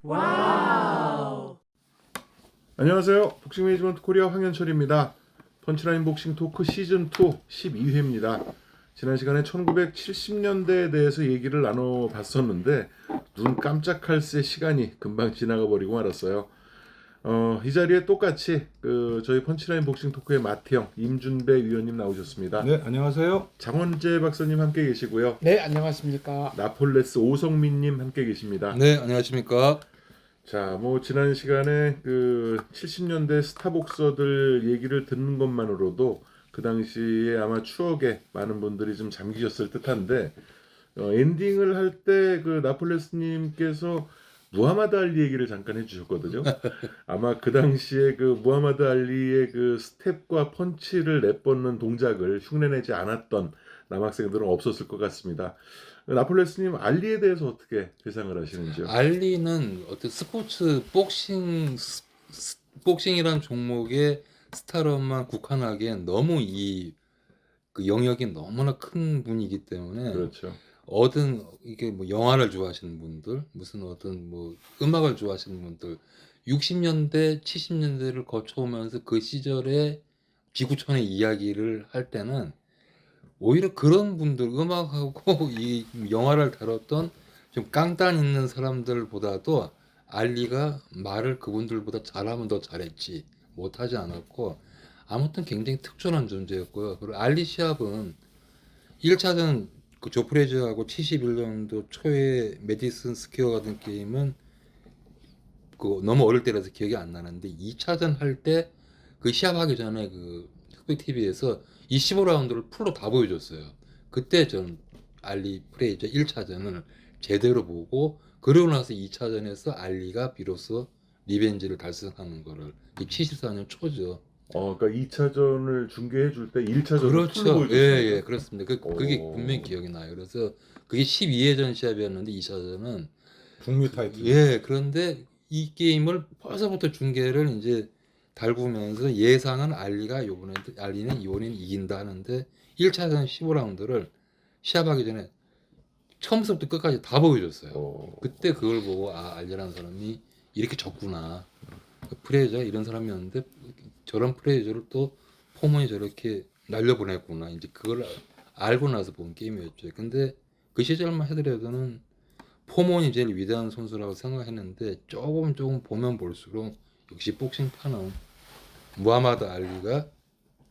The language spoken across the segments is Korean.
와우. 안녕하세요. 복싱 매니지먼트 코리아 황현철입니다. 펀치라인 복싱 토크 시즌 2 12회입니다. 지난 시간에 1970년대에 대해서 얘기를 나눠봤었는데 눈 깜짝할 새 시간이 금방 지나가 버리고 말았어요. 이 자리에 똑같이 저희 펀치라인 복싱 토크의 마태형, 임준배 위원님 나오셨습니다. 네, 안녕하세요. 장원재 박사님 함께 계시고요. 네, 안녕하십니까. 나폴레스 오성민님 함께 계십니다. 네, 안녕하십니까. 자, 지난 시간에 70년대 스타복서들 얘기를 듣는 것만으로도 그 당시에 아마 추억에 많은 분들이 좀 잠기셨을 듯한데 엔딩을 할 때 나폴레스님께서 무하마드 알리 얘기를 잠깐 해주셨거든요. 아마 그 당시에 무하마드 알리의 스텝과 펀치를 내뻗는 동작을 흉내내지 않았던 남학생들은 없었을 것 같습니다. 나폴레스님 알리에 대해서 어떻게 예상을 하시는지요? 알리는 어떤 스포츠 복싱이란 종목의 스타로만 국한하기엔 너무 그 영역이 너무나 큰 분이기 때문에 그렇죠. 이게 영화를 좋아하시는 분들, 무슨 음악을 좋아하시는 분들, 60년대, 70년대를 거쳐오면서 그 시절의 지구촌의 이야기를 할 때는 오히려 그런 분들, 음악하고 이 영화를 다뤘던 좀 깡단 있는 사람들보다도 알리가 말을 그분들보다 잘하면 더 잘했지 못하지 않았고, 아무튼 굉장히 특출난 존재였고요. 그리고 알리 시합은 1차전 조 프레즈하고 71년도 초에 메디슨 스퀘어 같은 게임은 너무 어릴 때라서 기억이 안 나는데, 2차전 할 때 시합하기 전에 흑백 TV에서 이 15라운드를 풀로 다 보여줬어요. 그때 저는 알리 프레이저 1차전을 제대로 보고, 그러고 나서 2차전에서 알리가 비로소 리벤지를 달성하는 거를 74년 초죠. 그러니까 2차전을 중계해 줄 때 1차전을 그렇죠. 풀로 보여줬어요. 예, 그렇습니다. 그게 분명히 기억이 나요. 그래서 그게 12회전 시합이었는데 2차전은 북미 타이틀. 네. 그런데 이 게임을 벌써부터 중계를 이제 달구면서 예상은 알리는 이번에는 이긴다 하는데, 1차전 15라운드를 시합하기 전에 처음부터 끝까지 다 보여줬어요. 그때 그걸 보고 알리라는 사람이 이렇게 졌구나. 프레이저가 이런 사람이었는데 저런 프레이저를 또 포먼이 저렇게 날려보냈구나. 이제 그걸 알고 나서 본 게임이었죠. 근데 그 시절만 해더라도는 포먼이 제일 위대한 선수라고 생각했는데, 조금 보면 볼수록 역시 복싱판은 무하마드 알리가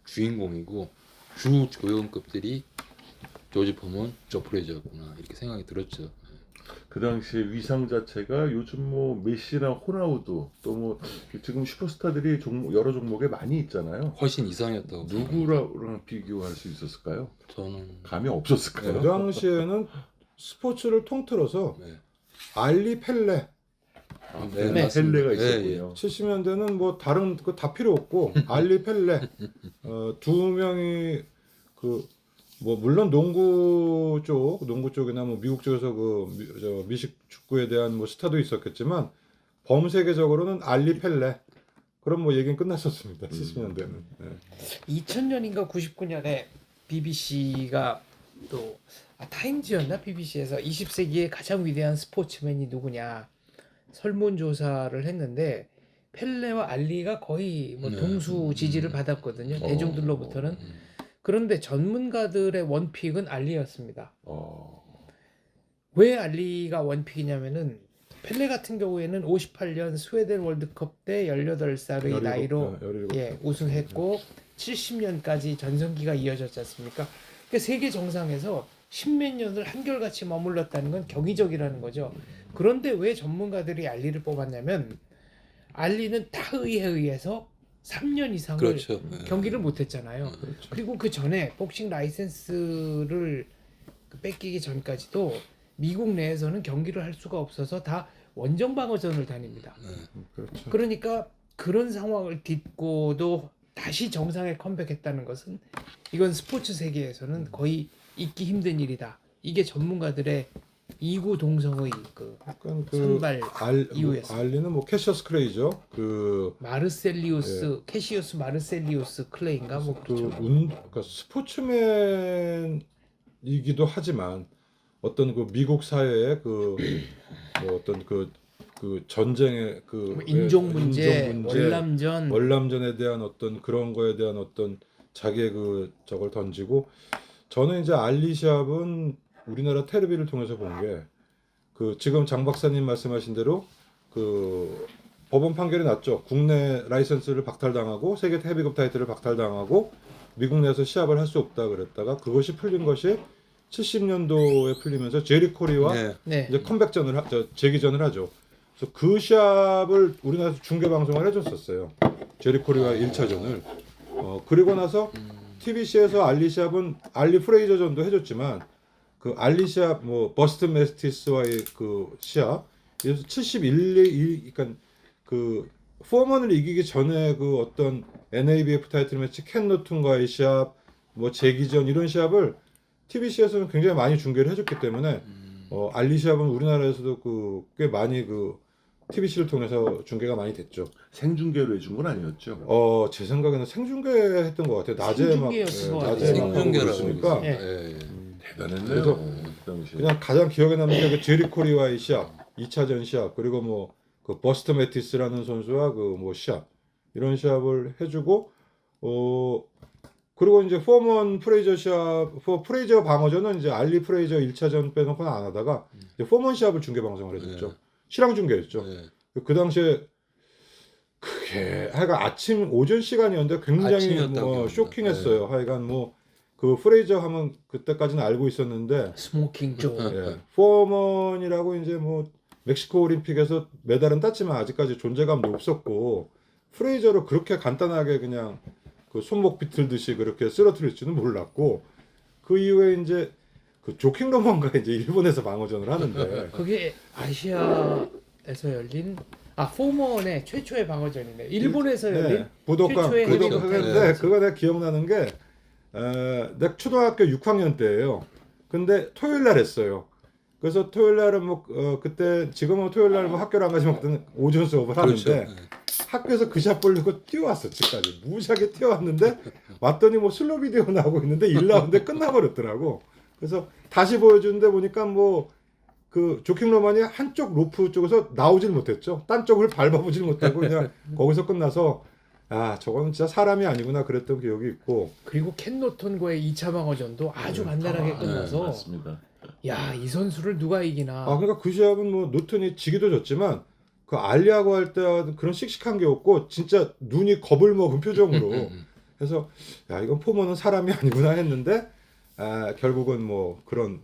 주인공이고 주 조연급들이 조지 포먼, 조 프레이저였구나, 이렇게 생각이 들었죠. 그 당시에 위상 자체가 요즘 메시나 호나우두 또 지금 슈퍼스타들이 여러 종목에 많이 있잖아요. 훨씬 이상이었다고. 누구랑 비교할 수 있었을까요? 저는 감이 없었을까요? 그 당시에는 스포츠를 통틀어서 네. 알리 펠레 네, 펠레가 예, 있었군요. 70년대는 뭐 다른 거 다 필요 없고 알리 펠레 두 명이 물론 농구 쪽이나 미국 쪽에서 미식 축구에 대한 스타도 있었겠지만 범세계적으로는 알리 펠레. 그럼 얘기는 끝났었습니다. 70년대는. 네. 2000년인가 99년에 BBC가 또 타임즈였나 BBC에서 20세기의 가장 위대한 스포츠맨이 누구냐 설문조사를 했는데 펠레와 알리가 거의 동수 지지를 받았거든요. 대중들로부터는. 그런데 전문가들의 원픽은 알리였습니다. 왜 알리가 원픽이냐면은 펠레 같은 경우에는 58년 스웨덴 월드컵 때 18살의 나이로 17. 우승했고 70년까지 전성기가 이어졌지 않습니까? 그러니까 세계 정상에서 십몇 년을 한결같이 머물렀다는 건 경이적이라는 거죠. 그런데 왜 전문가들이 알리를 뽑았냐면 알리는 타의에 의해서 3년 이상을 그렇죠. 경기를 못했잖아요. 그렇죠. 그리고 그 전에 복싱 라이센스를 뺏기기 전까지도 미국 내에서는 경기를 할 수가 없어서 다 원정 방어전을 다닙니다. 그렇죠. 그러니까 그런 상황을 딛고도 다시 정상에 컴백했다는 것은 이건 스포츠 세계에서는 거의 있기 힘든 일이다. 이게 전문가들의 이구동성의 약간 선발 이후였어요. 알리는 캐셔스 클레이죠. 마르셀리우스 캐시우스 마르셀리우스 클레인가 그렇죠. 그러니까 스포츠맨이기도 하지만 어떤 미국 사회의 어떤 그 전쟁의 그 뭐 인종 문제, 인종 월남전 에 대한 어떤 그런 거에 대한 어떤 자기의 그 저걸 던지고 저는 이제 알리 시합은 우리나라 텔레비를 통해서 본 게 그 지금 장 박사님 말씀하신 대로 그 법원 판결이 났죠. 국내 라이선스를 박탈당하고 세계 헤비급 타이틀을 박탈당하고 미국 내에서 시합을 할 수 없다 그랬다가 그것이 풀린 것이 70년도에 풀리면서 제리 코리와 네. 네. 이제 컴백전을 재기전을 하죠. 그래서 그 시합을 우리나라에서 중계 방송을 해줬었어요. 제리 코리와 1차전을. 그리고 나서 TBC에서 알리 시합은 알리 프레이저전도 해줬지만 그 알리 시합 뭐 버스튼 매스티스와의 그 시합 그래서 그러니까 그 포먼을 이기기 전에 그 어떤 NABF 타이틀 매치 켄 노튼과의 시합 뭐 재기전 이런 시합을 TBC에서는 굉장히 많이 중계를 해줬기 때문에 알리 시합은 우리나라에서도 그 꽤 많이 그 TBC를 통해서 중계가 많이 됐죠. 생중계로 해준 건 아니었죠. 제 생각에는 생중계했던 것 같아요. 낮에 막 생중계였던 것 낮에 같아요. 막 생중계라고 그랬으니까 예. 예. 대단했네요. 그래서 그 당시. 그냥 가장 기억에 남는 게 그 제리 코리와의 시합, 2차전 시합 그리고 뭐 그 버스트 매티스라는 선수와 그 뭐 시합 이런 시합을 해주고 그리고 이제 포먼 프레이저 시합, 프레이저 방어전은 이제 알리 프레이저 1차전 빼놓고는 안 하다가 이제 포먼 시합을 중계 방송을 해줬죠. 네. 실황 중계였죠. 예. 그 당시에 그게 하여간 아침 오전 시간이었는데 굉장히 아침이었다고 뭐 기억합니다. 쇼킹했어요. 하여간 뭐 그 프레이저 하면 그때까지는 알고 있었는데 스모킹 조. 예, 포먼이라고 이제 뭐 멕시코 올림픽에서 메달은 땄지만 아직까지 존재감도 없었고 프레이저로 그렇게 간단하게 그냥 그 손목 비틀듯이 그렇게 쓰러뜨릴 줄은 몰랐고 그 이후에 이제 그 조킹 로먼과 이제 일본에서 방어전을 하는데 그게 아시아에서 열린 포먼의 최초의 방어전이네. 일본에서 열린 부도kan 최초의 그렇죠. 부도kan인데 네. 그거 내가 기억나는 게 내가 초등학교 6학년 때예요. 근데 토요일 날 했어요. 그래서 토요일 날은 뭐 그때 지금은 토요일 날 뭐 학교를 안 가지만 그때는 오전 수업을 그렇죠. 하는데 학교에서 그 샷 보려고 뛰어왔어 집까지 무지하게 뛰어왔는데 왔더니 뭐 슬로 비디오 나오고 있는데 1라운드에 끝나버렸더라고. 그래서 다시 보여주는데 보니까 뭐 그 조킹 로만이 한쪽 로프 쪽에서 나오질 못했죠. 딴 쪽을 밟아보질 못하고 그냥 거기서 끝나서 저거는 진짜 사람이 아니구나 그랬던 기억이 있고. 그리고 켄 노턴과의 2차 방어전도 아주 간단하게 끝나서 맞습니다. 야, 이 선수를 누가 이기나. 그러니까 그 시합은 뭐 노튼이 지기도 졌지만 그 알리하고 할 때 그런 씩씩한 게 없고 진짜 눈이 겁을 먹은 표정으로 해서 야 이건 포먼은 사람이 아니구나 했는데 결국은 뭐 그런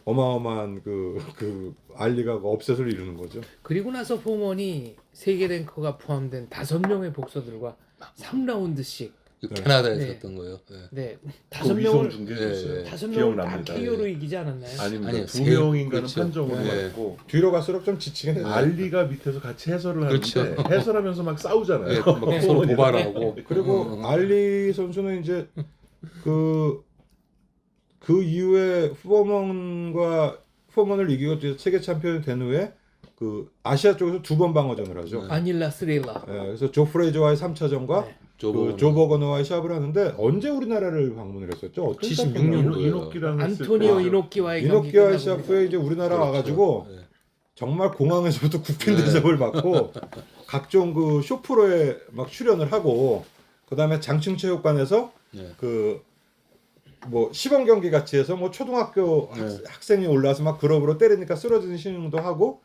어마어마한 그 알리가 업셋을 이루는 거죠. 그리고 나서 포먼이 세계 랭커가 포함된 5명의 복서들과 3라운드씩 캐나다에 네. 있었던 거요. 예. 네, 그 위성 5명을 중계했어요. 예, 5명을 다 기억납니다. KO로 이기지 않았나요? 아닙니다. 아니요, 2명인가는 그렇죠. 판정으로 예. 맞고 뒤로 갈수록 좀 지치긴 해요. 알리가 밑에서 같이 해설을 하는데 그렇죠. 해설하면서 막 싸우잖아요. 예, 막 서로 도발하고 그리고 알리 선수는 이제 그 이후에 포먼을 이기고 이제 세계 챔피언이 된 후에 그 아시아 쪽에서 2번 방어전을 하죠. 네. 아닐라 스릴라. 그래서 조 프레이저와의 3차전과 네. 조 버거너와의 시합을 하는데 언제 우리나라를 방문을 했었죠? 어떤 76 시합이었나요? 년도. 이노키랑 안토니오 이노키와의 경기 이노키와의 끝나고 시합 후에 이제 우리나라 그렇죠. 와가지고 예. 정말 공항에서부터 국빈 네. 대접을 받고 각종 그 쇼프로에 막 출연을 하고 그다음에 장충체육관에서 예. 그 뭐 시범 경기 같이 해서 뭐 초등학교 네. 학생이 올라와서 막 글러브로 때리니까 쓰러지는 신용도 하고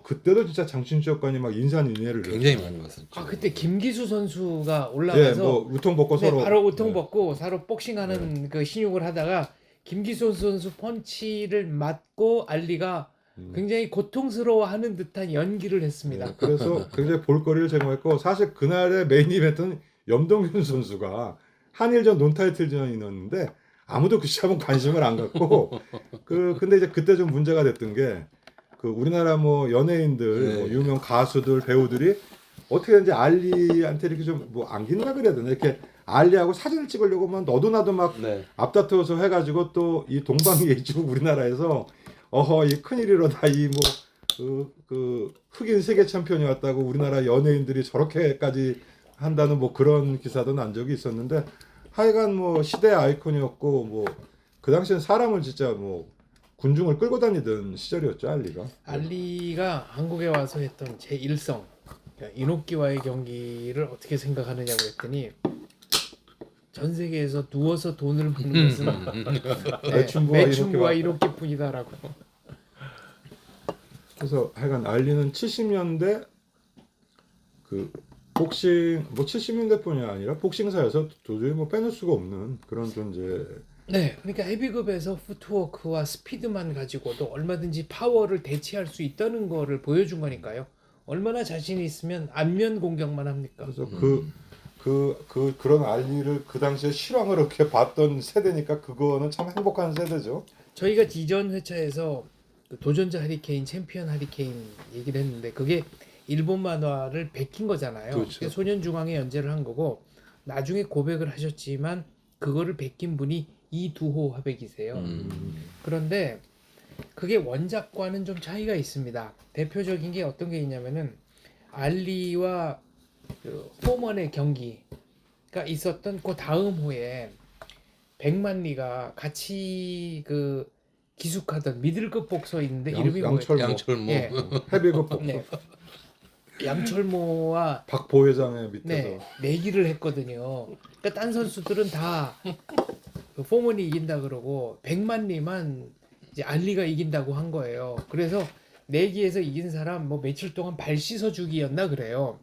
그때도 진짜 장충체육관이 막 인산인해를 굉장히 많이 봤었죠. 그때 김기수 선수가 예, 올라가서 뭐 우통 벗고 네, 서로 바로 우통 벗고 서로 복싱하는 그 신용을 하다가 김기수 선수 펀치를 맞고 알리가 굉장히 고통스러워하는 듯한 연기를 했습니다. 그래서 굉장히 볼거리를 제공했고 사실 그날의 메인 이벤트는 염동균 선수가 한일전 논타이틀전이었는데 아무도 그 시합은 관심을 안 갖고 근데 이제 그때 좀 문제가 됐던 게 그 우리나라 뭐 연예인들 네. 뭐 유명 가수들 배우들이 어떻게 이제 알리한테 이렇게 좀 뭐 안긴다 그래야 되나 이렇게 알리하고 사진을 찍으려고 막 너도 나도 막 네. 앞다투어서 해가지고 또 이 동방예의지국 우리나라에서 이 큰일이로다 이 뭐 그 흑인 세계 챔피언이 왔다고 우리나라 연예인들이 저렇게까지 한다는 뭐 그런 기사도 난 적이 있었는데 하여간 뭐 시대 아이콘이었고 뭐 그 당시엔 사람을 진짜 뭐 군중을 끌고 다니던 시절이었죠 알리가. 알리가 한국에 와서 했던 제1성 그러니까 이노키와의 경기를 어떻게 생각하느냐고 했더니 전 세계에서 누워서 돈을 버는 것은 매춘부와 이노키뿐이다라고. 그래서 하여간 알리는 70년대 그 복싱 뭐 70년대뿐이 아니라 복싱사에서 도저히 뭐 빼놓을 수가 없는 그런 존재. 네, 그러니까 헤비급에서 푸트워크와 스피드만 가지고도 얼마든지 파워를 대체할 수 있다는 거를 보여준 거니까요. 얼마나 자신이 있으면 안면 공격만 합니까? 그래서 그런 알리를 그 당시에 실황으로 이렇게 봤던 세대니까 그거는 참 행복한 세대죠. 저희가 이전 회차에서 그 도전자 하리케인, 챔피언 하리케인 얘기를 했는데 그게 일본 만화를 베낀 거잖아요. 그렇죠. 소년중앙에 연재를 한 거고 나중에 고백을 하셨지만 그거를 베낀 분이 이두호 화백이세요. 그런데 그게 원작과는 좀 차이가 있습니다. 대표적인 게 어떤 게 있냐면은 알리와 그 포먼의 경기가 있었던 그 다음 호에 백만리가 같이 그 기숙하던 미들급 복서 있는데 이름이 뭐였죠? 양철모. 예. 헤비급 복서. 네. 양철모와 박보 회장의 밑에서. 네, 내기를 했거든요. 그러니까 딴 선수들은 다 그 포먼이 이긴다 그러고 백만리만 이제 알리가 이긴다고 한 거예요. 그래서 내기에서 이긴 사람 뭐 며칠 동안 발 씻어주기였나 그래요.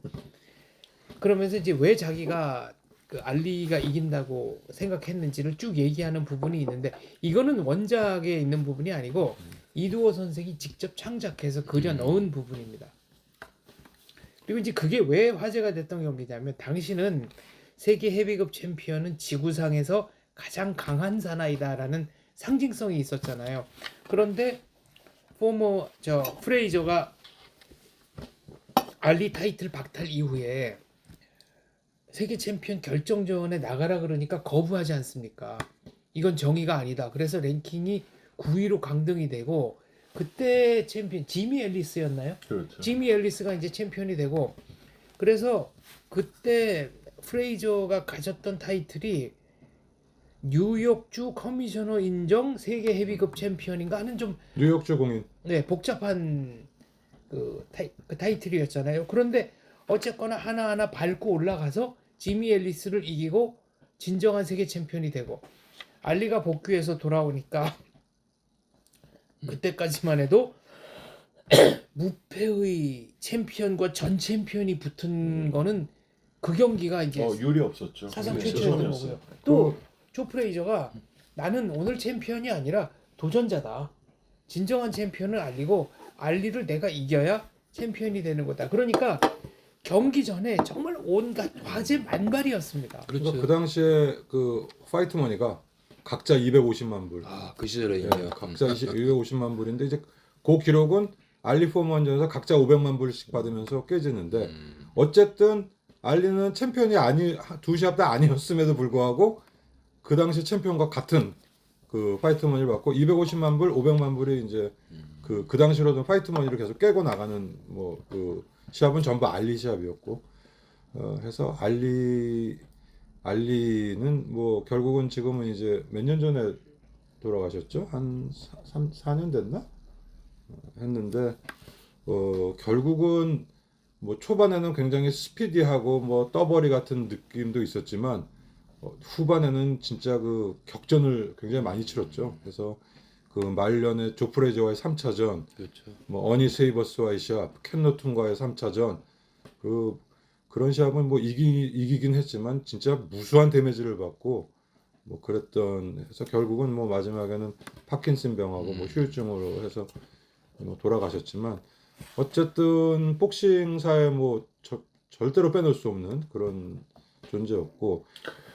그러면서 이제 왜 자기가 그 알리가 이긴다고 생각했는지를 쭉 얘기하는 부분이 있는데 이거는 원작에 있는 부분이 아니고 이두호 선생이 직접 창작해서 그려 넣은 부분입니다. 그리고 이제 그게 왜 화제가 됐던 경기냐면 당시는 세계 헤비급 챔피언은 지구상에서 가장 강한 사나이다라는 상징성이 있었잖아요. 그런데 포머 프레이저가 알리 타이틀 박탈 이후에 세계 챔피언 결정전에 나가라 그러니까 거부하지 않습니까? 이건 정의가 아니다. 그래서 랭킹이 9위로 강등이 되고 그때 챔피언 지미 앨리스였나요? 그렇죠. 지미 앨리스가 이제 챔피언이 되고 그래서 그때 프레이저가 가졌던 타이틀이 뉴욕주 커미셔너 인정 세계 헤비급 챔피언인가 하는 좀 뉴욕주 공인. 네, 복잡한 그 타이틀이었잖아요. 그런데 어쨌거나 하나하나 밟고 올라가서 지미 앨리스를 이기고 진정한 세계 챔피언이 되고 알리가 복귀해서 돌아오니까 그때까지만 해도 무패의 챔피언과 전 챔피언이 붙은 거는 그 경기가 이제 유리 없었죠. 사상 네, 최초였던 처음이었어요. 거고요. 또 조 프레이저가 나는 오늘 챔피언이 아니라 도전자다. 진정한 챔피언을 알리고 알리를 내가 이겨야 챔피언이 되는 거다. 그러니까 경기 전에 정말 온갖 화제 만발이었습니다. 그러니까 그렇죠. 그 당시에 그 파이트 머니가 각자 250만 불. 그 시절에 예, 각자 250만 불인데 이제 그 기록은 알리 포먼전에서 각자 500만 불씩 받으면서 깨지는데 어쨌든 알리는 챔피언이 두 시합 다 아니었음에도 불구하고 그 당시 챔피언과 같은 그 파이트 머니를 받고 250만 불, 500만 불이 이제 그 당시로는 파이트 머니를 계속 깨고 나가는 뭐 그 시합은 전부 알리 시합이었고 해서 알리는 뭐 결국은 지금은 이제 몇 년 전에 돌아가셨죠? 한 4년 됐나? 했는데 결국은 뭐 초반에는 굉장히 스피디하고 뭐 떠버리 같은 느낌도 있었지만 후반에는 진짜 그 격전을 굉장히 많이 치렀죠. 그래서 그 말년에 조 프레이저와의 3차전, 그렇죠. 뭐 어니 세이버스와의 시합, 켄 노튼과의 3차전, 그런 시합은 뭐 이기긴 했지만 진짜 무수한 데미지를 받고 뭐 그랬던 해서 결국은 뭐 마지막에는 파킨슨 병하고 뭐 후유증으로 해서 뭐 돌아가셨지만 어쨌든 복싱사에 뭐 절대로 빼놓을 수 없는 그런 존재였고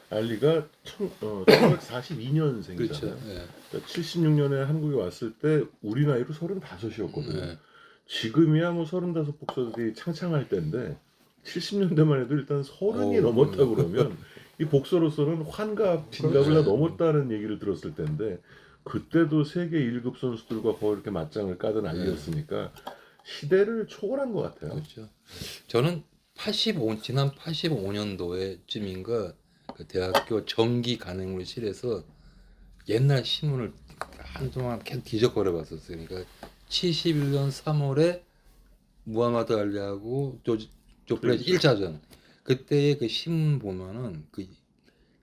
알리가 1942년생이잖아요. 그렇죠. 예. 그러니까 76년에 한국에 왔을 때 우리 나이로 35이었거든요. 네. 지금이야 뭐 35 복서들이 창창할 때인데 70년대만 해도 일단 30이 넘었다 그러면 이 복서로서는 환갑, 진갑을 다 넘었다는 얘기를 들었을 때인데 그때도 세계 1급 선수들과 거의 이렇게 맞짱을 까던 알리였으니까 시대를 초월한 것 같아요. 그렇죠. 저는 지난 85년도에쯤인가 그 대학교 정기 간행물실에서 옛날 신문을 한동안 계속 뒤적거려 봤었어요. 그러니까 71년 3월에 무하마드 알리하고 조프레즈 1차전 그때의 그 신문 보면은 그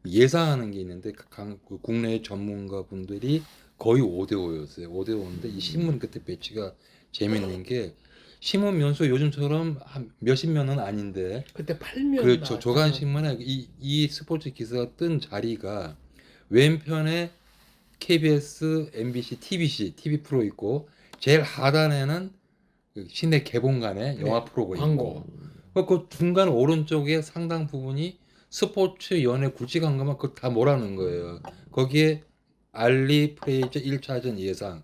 예상하는 게 있는데 그 국내 전문가 분들이 거의 5대5였어요. 5대5인데 이 신문 그때 배치가 재밌는 게 신문 면수 요즘처럼 한 몇십 면은 아닌데 그때 8면 그렇죠. 조간 신문에 이 스포츠 기사가 뜬 자리가 왼편에 KBS, MBC, TBC, TV 프로 있고 제일 하단에는 그 시내 개봉관에 영화 프로가 광고. 있고 그 중간 오른쪽에 상당 부분이 스포츠 연예 굵직한 것만 그거 다 몰아넣은 거예요. 거기에 알리 프레이저 1차전 예상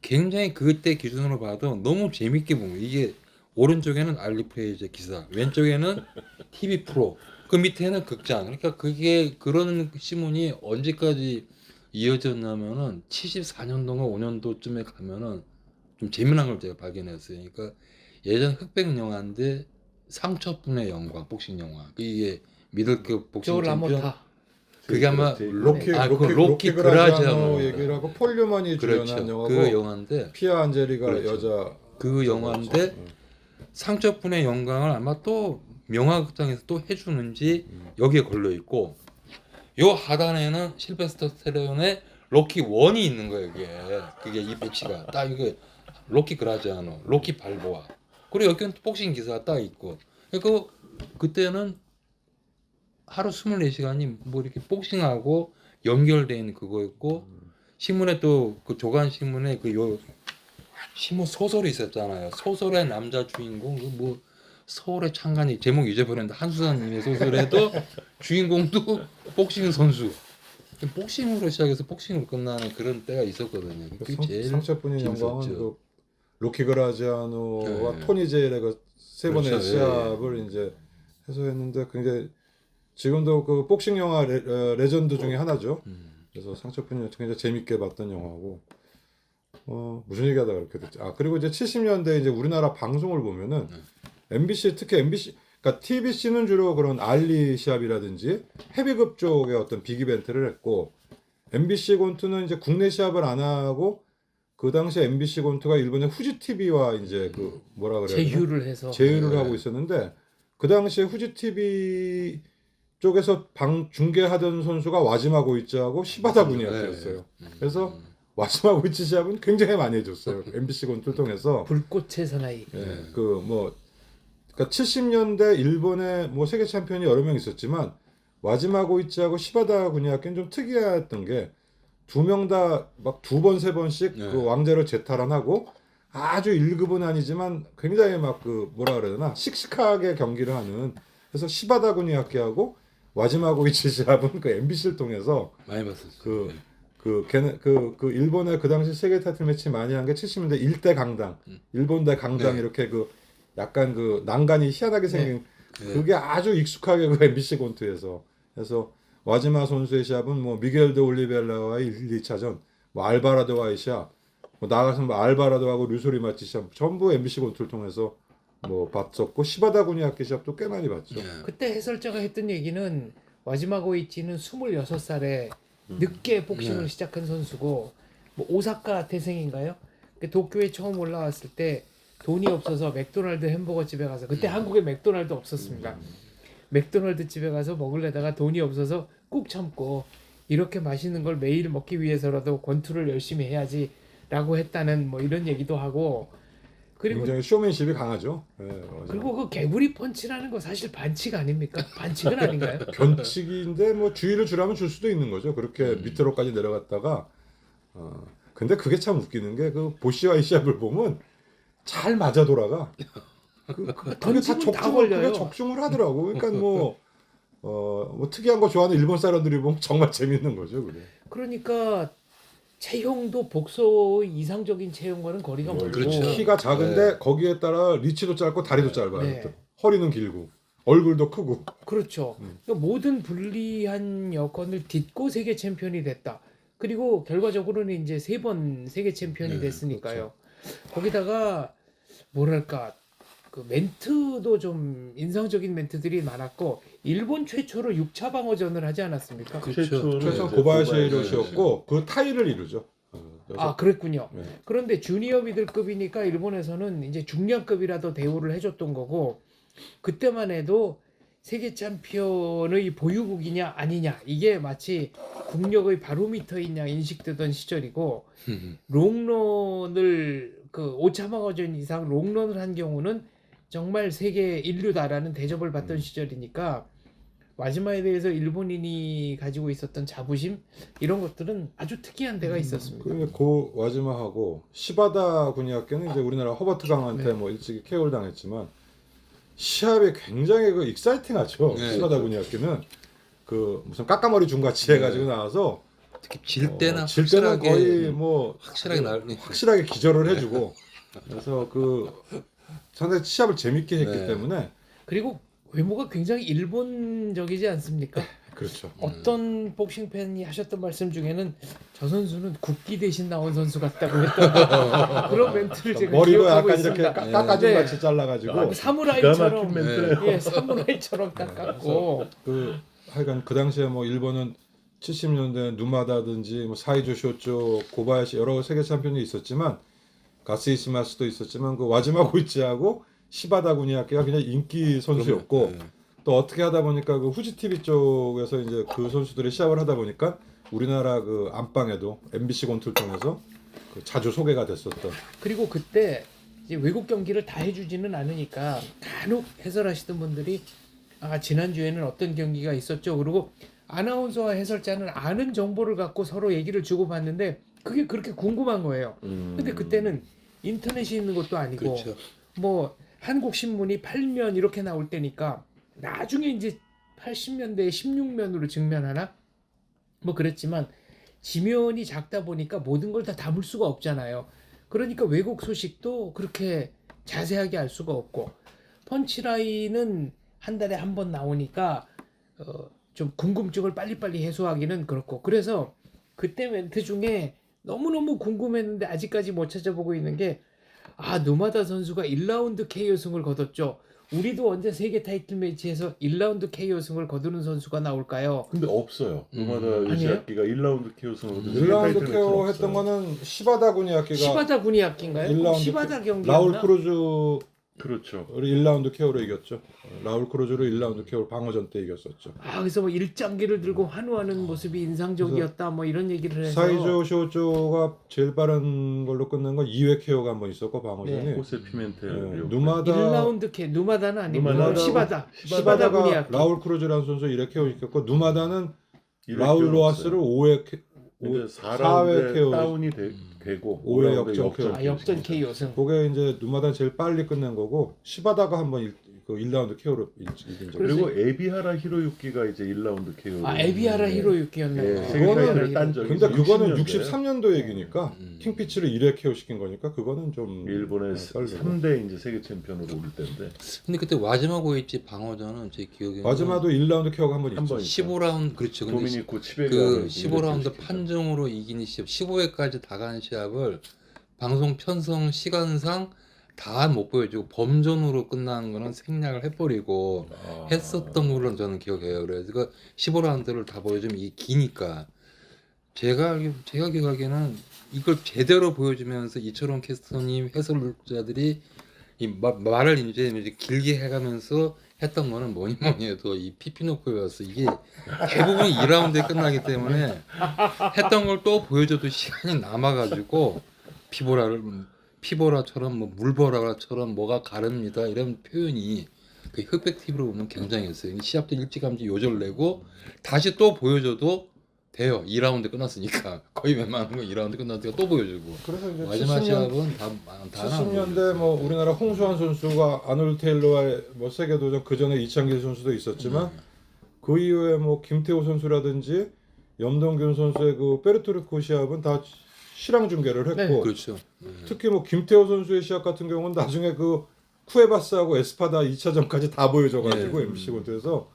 굉장히 그때 기준으로 봐도 너무 재밌게 보면 이게 오른쪽에는 알리 프레이저 기사 왼쪽에는 TV 프로 그 밑에는 극장 그러니까 그게 그런 신문이 언제까지 이어졌냐면은 74년도인가 5년도쯤에 가면은 좀 재미난 걸 제가 발견했어요. 그러니까 예전 흑백 영화인데 상처뿐의 영광 복싱 영화 이게 미들급 복싱 조 챔피언 라모타. 그게 아마 로키 로키 그라지아노 그라지아노 얘기라고 폴 뉴먼이 그렇죠. 주연한 영화고 그 영화인데 피아 안젤리가 그렇죠. 여자 그 영화인데 응. 상처뿐의 영광을 아마 또 명화극장에서 또 해주는지 여기에 걸려 있고 요 하단에는 실베스터 스텔론의 로키 1이 있는 거예요. 그게 이 배치가 딱 이게 로키 그라지아노, 로키 발보아 그리고 여기는 복싱 기사가 딱 있고 그러니까 그때는 하루 24시간이 뭐 이렇게 복싱하고 연결돼 있는 그거였고 신문에 또 그 조간 신문에 그 요 신문 소설이 있었잖아요. 소설의 남자 주인공 그 뭐 서울의 창간이 제목 잊어버렸는데 한수사님의 소설에도 주인공도 복싱 선수. 복싱으로 시작해서 복싱으로 끝나는 그런 때가 있었거든요. 그게 제일 상처뿐인 재밌었죠. 영광은 그 로키 그라지아노와 네. 토니 제일의 그 세 번의 그렇죠. 시합을 이제 해서 했는데 굉장히 지금도 그 복싱 영화 레전드 중에 하나죠. 그래서 상처뿐인 굉장히 재밌게 봤던 영화고 무슨 얘기하다가 그렇게 됐지? 그리고 이제 70년대 이제 우리나라 방송을 보면은 MBC 특히 MBC 그러니까 TBC는 주로 그런 알리 시합이라든지 헤비급 쪽의 어떤 빅 이벤트를 했고 MBC 곤투는 이제 국내 시합을 안 하고 그 당시 MBC 곤투가 일본의 후지 TV와 이제 그 뭐라 그래야 되나? 제휴를 해서 제휴를 네. 하고 있었는데 그 당시에 후지 TV 쪽에서 방 중계하던 선수가 와지마 고이치하고 시바다 군이었어요. 그래서 와지마 고이치 시합은 굉장히 많이 해줬어요. MBC 곤투를 통해서 불꽃의 사나이. 그 뭐 그러니까 70년대 일본의 뭐 세계 챔피언이 여러 명 있었지만 와지마 고이치하고 시바다 군이학교는 좀 특이했던 게 두 명 다 막 두 번 세 번씩 그 왕자를 재탈환하고 아주 1급은 아니지만 굉장히 막 그 뭐라 그래야 되나 씩씩하게 경기를 하는 그래서 시바다 군이학교하고 와지마 고이치 시합은 그 MBC를 통해서 많이 봤었어요. 그 일본의 그 당시 세계 타이틀 매치 많이 한 게 70년대 일대 강당, 일본 대 강당 네. 이렇게 그 약간 그 난간이 희한하게 생긴 그게 아주 익숙하게 그 MBC 곤투에서 해서 와지마 선수의 시합은 뭐 미겔 데 올리벨라와의 1, 2차전, 뭐 알바라도와의 시합, 뭐 나가서 뭐 알바라도하고 류소리 마치 시합 전부 MBC 곤투를 통해서 뭐 봤었고 시바다 군이학교 시합도 꽤 많이 봤죠. 그때 해설자가 했던 얘기는 와지마 고이치는 26살에 늦게 복싱을 시작한 선수고 뭐 오사카 태생인가요? 그 도쿄에 처음 올라왔을 때 돈이 없어서 맥도날드 햄버거 집에 가서 그때 한국에 맥도날드 없었습니다. 맥도날드 집에 가서 먹으려다가 돈이 없어서 꾹 참고 이렇게 맛있는 걸 매일 먹기 위해서라도 권투를 열심히 해야지라고 했다는 뭐 이런 얘기도 하고 그리고 굉장히 쇼맨십이 강하죠. 네, 맞아요. 그리고 그 개구리 펀치라는 거 사실 반칙 아닙니까? 반칙은 아닌가요? 변칙인데 뭐 주의를 주라면 줄 수도 있는 거죠. 그렇게 밑으로까지 내려갔다가 근데 그게 참 웃기는 게 그 보시와의 시합을 보면 잘 맞아 돌아가. 그게 다 던지면 다 걸려요. 그게 적중을 하더라고. 그러니까 뭐 특이한 거 좋아하는 일본 사람들이 보면 정말 재밌는 거죠. 그래. 그러니까 체형도 복서의 이상적인 체형과는 거리가 멀고 그렇죠. 키가 작은데 거기에 따라 리치도 짧고 다리도 짧아요. 네. 또. 허리는 길고 얼굴도 크고. 그렇죠. 그러니까 모든 불리한 여건을 딛고 세계 챔피언이 됐다. 그리고 결과적으로는 이제 3번 세계 챔피언이 됐으니까요. 거기다가 뭐랄까 그 멘트도 좀 인상적인 멘트들이 많았고 일본 최초로 6차 방어전을 하지 않았습니까? 그렇죠. 최초는 최소 이제 고바야시 고바야시 히로시였고 그 타이를 이루죠. 아 그랬군요. 네. 그런데 주니어 미들급이니까 일본에서는 이제 중량급이라도 대우를 해줬던 거고 그때만 해도 세계 챔피언의 보유국이냐 아니냐 이게 마치 국력의 바로미터인 양 인식되던 시절이고 롱런을 그 오차마거전 이상 롱런을 한 경우는 정말 세계 인류다라는 대접을 받던 시절이니까 와즈마에 대해서 일본인이 가지고 있었던 자부심 이런 것들은 아주 특이한 데가 있었습니다. 그 고 와즈마하고 시바다 군이학교는 이제 우리나라 허버트 강한테 네. 뭐 일찍이 KO를 당했지만 시합이 굉장히 그 익사이팅하죠. 네. 시바다 군이학교는 그 무슨 까까머리 중같이 해가지고 나와서 특히 질 때나 질 때는 확실하게 거의 뭐 확실하게 날 확실하게 기절을 해주고 그래서 그 상당히 시합을 재밌게 했기 네. 때문에 그리고 외모가 굉장히 일본적이지 않습니까? 그렇죠. 어떤 복싱 팬이 하셨던 말씀 중에는 저 선수는 국기 대신 나온 선수 같다고 했던 그런 멘트를 제가 머리도 기억하고 약간 이렇게 있습니다. 깎아준 네. 같이 잘라가지고 아, 기가 사무라이처럼 막힌 멘트예요. 예, 사무라이처럼 깎았고 그 하여간 그 당시에 뭐 일본은 70년대 누마다든지 뭐 사이조 쇼조 고바야시 여러 세계 챔피언이 있었지만 가스이시마스도 있었지만 그 와즈마 고이치하고 시바다 군이학교가 그냥 인기 선수였고 네. 또 어떻게 하다 보니까 그 후지 TV 쪽에서 이제 그 선수들이 시합을 하다 보니까 우리나라 그 안방에도 MBC 권투를 통해서 그 자주 소개가 됐었던. 그리고 그때 이제 외국 경기를 다 해주지는 않으니까 간혹 해설하시던 분들이 아 지난주에는 어떤 경기가 있었죠. 그리고 아나운서와 해설자는 아는 정보를 갖고 서로 얘기를 주고받는데 그게 그렇게 궁금한 거예요. 근데 그때는 인터넷이 있는 것도 아니고 그렇죠. 뭐 한국 신문이 8면 이렇게 나올 때니까 나중에 이제 80년대에 16면으로 증면하나 뭐 그랬지만 지면이 작다 보니까 모든 걸 다 담을 수가 없잖아요. 그러니까 외국 소식도 그렇게 자세하게 알 수가 없고 펀치라인은 한 달에 한 번 나오니까 좀 궁금증을 빨리빨리 해소하기는 그렇고 그래서 그때 멘트 중에 너무너무 궁금했는데 아직까지 못 찾아보고 있는 게 아 누마다 선수가 1라운드 KO 승을 거뒀죠. 우리도 언제 세계 타이틀 매치에서 1라운드 KO 승을 거두는 선수가 나올까요? 근데 없어요. 노마다 아니에요? 요시아키가 1라운드 KO 승을 1라운드 KO 했던 거는 시바다 군이학교가 시바다 군이학기인가요? 1라운드 시바다 경기였나? 라울 크루즈 그렇죠. 우리 1라운드 KO로 이겼죠. 라울 크루즈를 1라운드 KO 방어전 때 이겼었죠. 아 그래서 뭐 일장기를 들고 환호하는 모습이 인상적이었다 뭐 이런 얘기를 해서 사이조 쇼조가 제일 빠른 걸로 끝난 건 2회 KO가 한 번 있었고 방어전이 호세 피멘테. 누마다 1라운드 누마다는 아니고 누마다- 시바다 시바다가 군이학기. 라울 크루즈라는 선수 1회 KO 시켰고 누마다는 이회 라울 KO 로아스를 없어요. 5회 근데 4회 4라운드에 KO 다운이 되고 5회 5라운드에 역전 KO. 아 역전 KO 승. 그게 이제 누마다 제일 빨리 끝낸 거고 시바다가 한번 그 1라운드 KO로 이긴 적이 그리고 에비하라 히로유키가 이제 1라운드 KO. 아 에비하라 히로유키였나요? 예, 세계 타이틀을 딴 적이 근데 있어요. 그거는 60년대. 63년도 얘기니까 킹피치를 1회 KO 시킨 거니까 그거는 좀 일본의 썰리고. 3대 이제 세계 챔피언으로 오를 때인데 근데 그때 와즈마 고이치 방어전은 제 기억에 마지막도 1라운드 KO가 한 번 있죠. 번 15라운드 그렇죠. 근데 도미니코 치베가 그 15라운드 판정으로 이긴 시합 15회까지 다 간 시합을 방송 편성 시간상 다 못 보여주고 범전으로 끝나는 거는 생략을 해버리고 했었던 걸로 저는 기억해요. 그래서 그 15라운드를 다 보여주면 이게 기니까 제가 기억하기에는 이걸 제대로 보여주면서 이철원 캐스터님 해설자들이 이 말을 이제 길게 해가면서 했던 거는 뭐니 해도 이 피피노코였어. 이게 대부분 2라운드에 끝나기 때문에 했던 걸 또 보여줘도 시간이 남아가지고 피보라처럼 뭐 물보라처럼 뭐가 가릅니다 이런 표현이 그 흑백 TV로 보면 굉장했어요. 시합 때 일찌감치 요절 내고 다시 또 보여줘도 돼요. 2라운드 끝났으니까 거의 웬만한 거 2라운드 끝났으니까 또 보여주고 그래서 이제 마지막 70년, 시합은 다 70년대 뭐 우리나라 홍수환 선수가 아놀드 테일러와의 뭐 세계 도전 그 전에 이창길 선수도 있었지만 그 이후에 뭐 김태호 선수라든지 염동균 선수의 그 페르토르코 시합은 다 실황 중계를 했고 네. 그렇죠. 특히 뭐 김태호 선수의 시합 같은 경우는 나중에 그 쿠에바스하고 에스파다 2차전까지 다 보여줘가지고 MBC 권투에서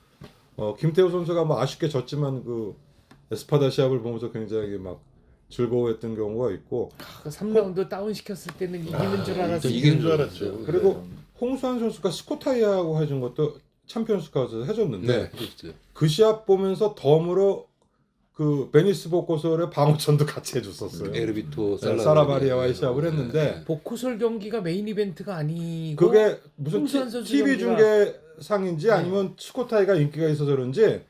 김태호 선수가 뭐 아쉽게 졌지만 그 에스파다 시합을 보면서 굉장히 막 즐거워했던 경우가 있고 그 3라운드 다운 시켰을 때는 이기는 줄 알았어요. 이긴 줄 알았죠. 그리고 홍수환 선수가 스코타이하고 해준 것도 챔피언스카에서 해줬는데 네, 그렇죠. 그 시합 보면서 덤으로 그 베니스 복고설의 방어전도 같이 해줬었어요. 에르비토 사라바리아와의 시합을 했는데 복코솔 경기가 메인 이벤트가 아니고 그게 무슨 홍수환 선수 TV 경기가- 중계상인지 네. 아니면 스코타이가 인기가 있어서 그런지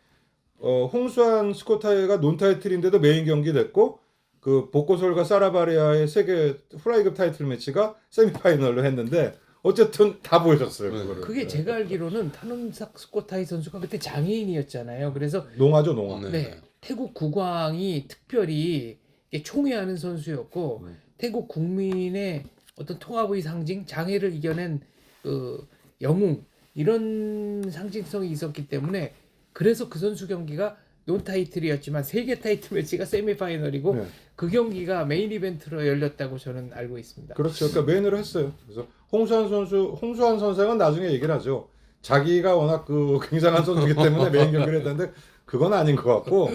홍수환 스코타이가 논타이틀인데도 메인 경기 됐고 그 복고솔과 사라바리아의 세계 후라이급 타이틀 매치가 세미파이널로 했는데 어쨌든 다 보여줬어요. 그거를. 그게 제가 알기로는 타눔삭 스코타이 선수가 그때 장애인이었잖아요. 그래서 농아죠 농아. 네, 태국 국왕이 특별히 이렇게 총애하는 선수였고 태국 국민의 어떤 통합의 상징, 장애를 이겨낸 그 영웅 이런 상징성이 있었기 때문에 그래서 그 선수 경기가 논 타이틀이었지만 세계 타이틀 매치가 세미파이널이고 네. 그 경기가 메인 이벤트로 열렸다고 저는 알고 있습니다. 그렇죠. 그러니까 메인으로 했어요. 그래서 홍수환 선생은 나중에 얘기를 하죠. 자기가 워낙 그 굉장한 선수이기 때문에 메인 경기를 했는데 그건 아닌 것 같고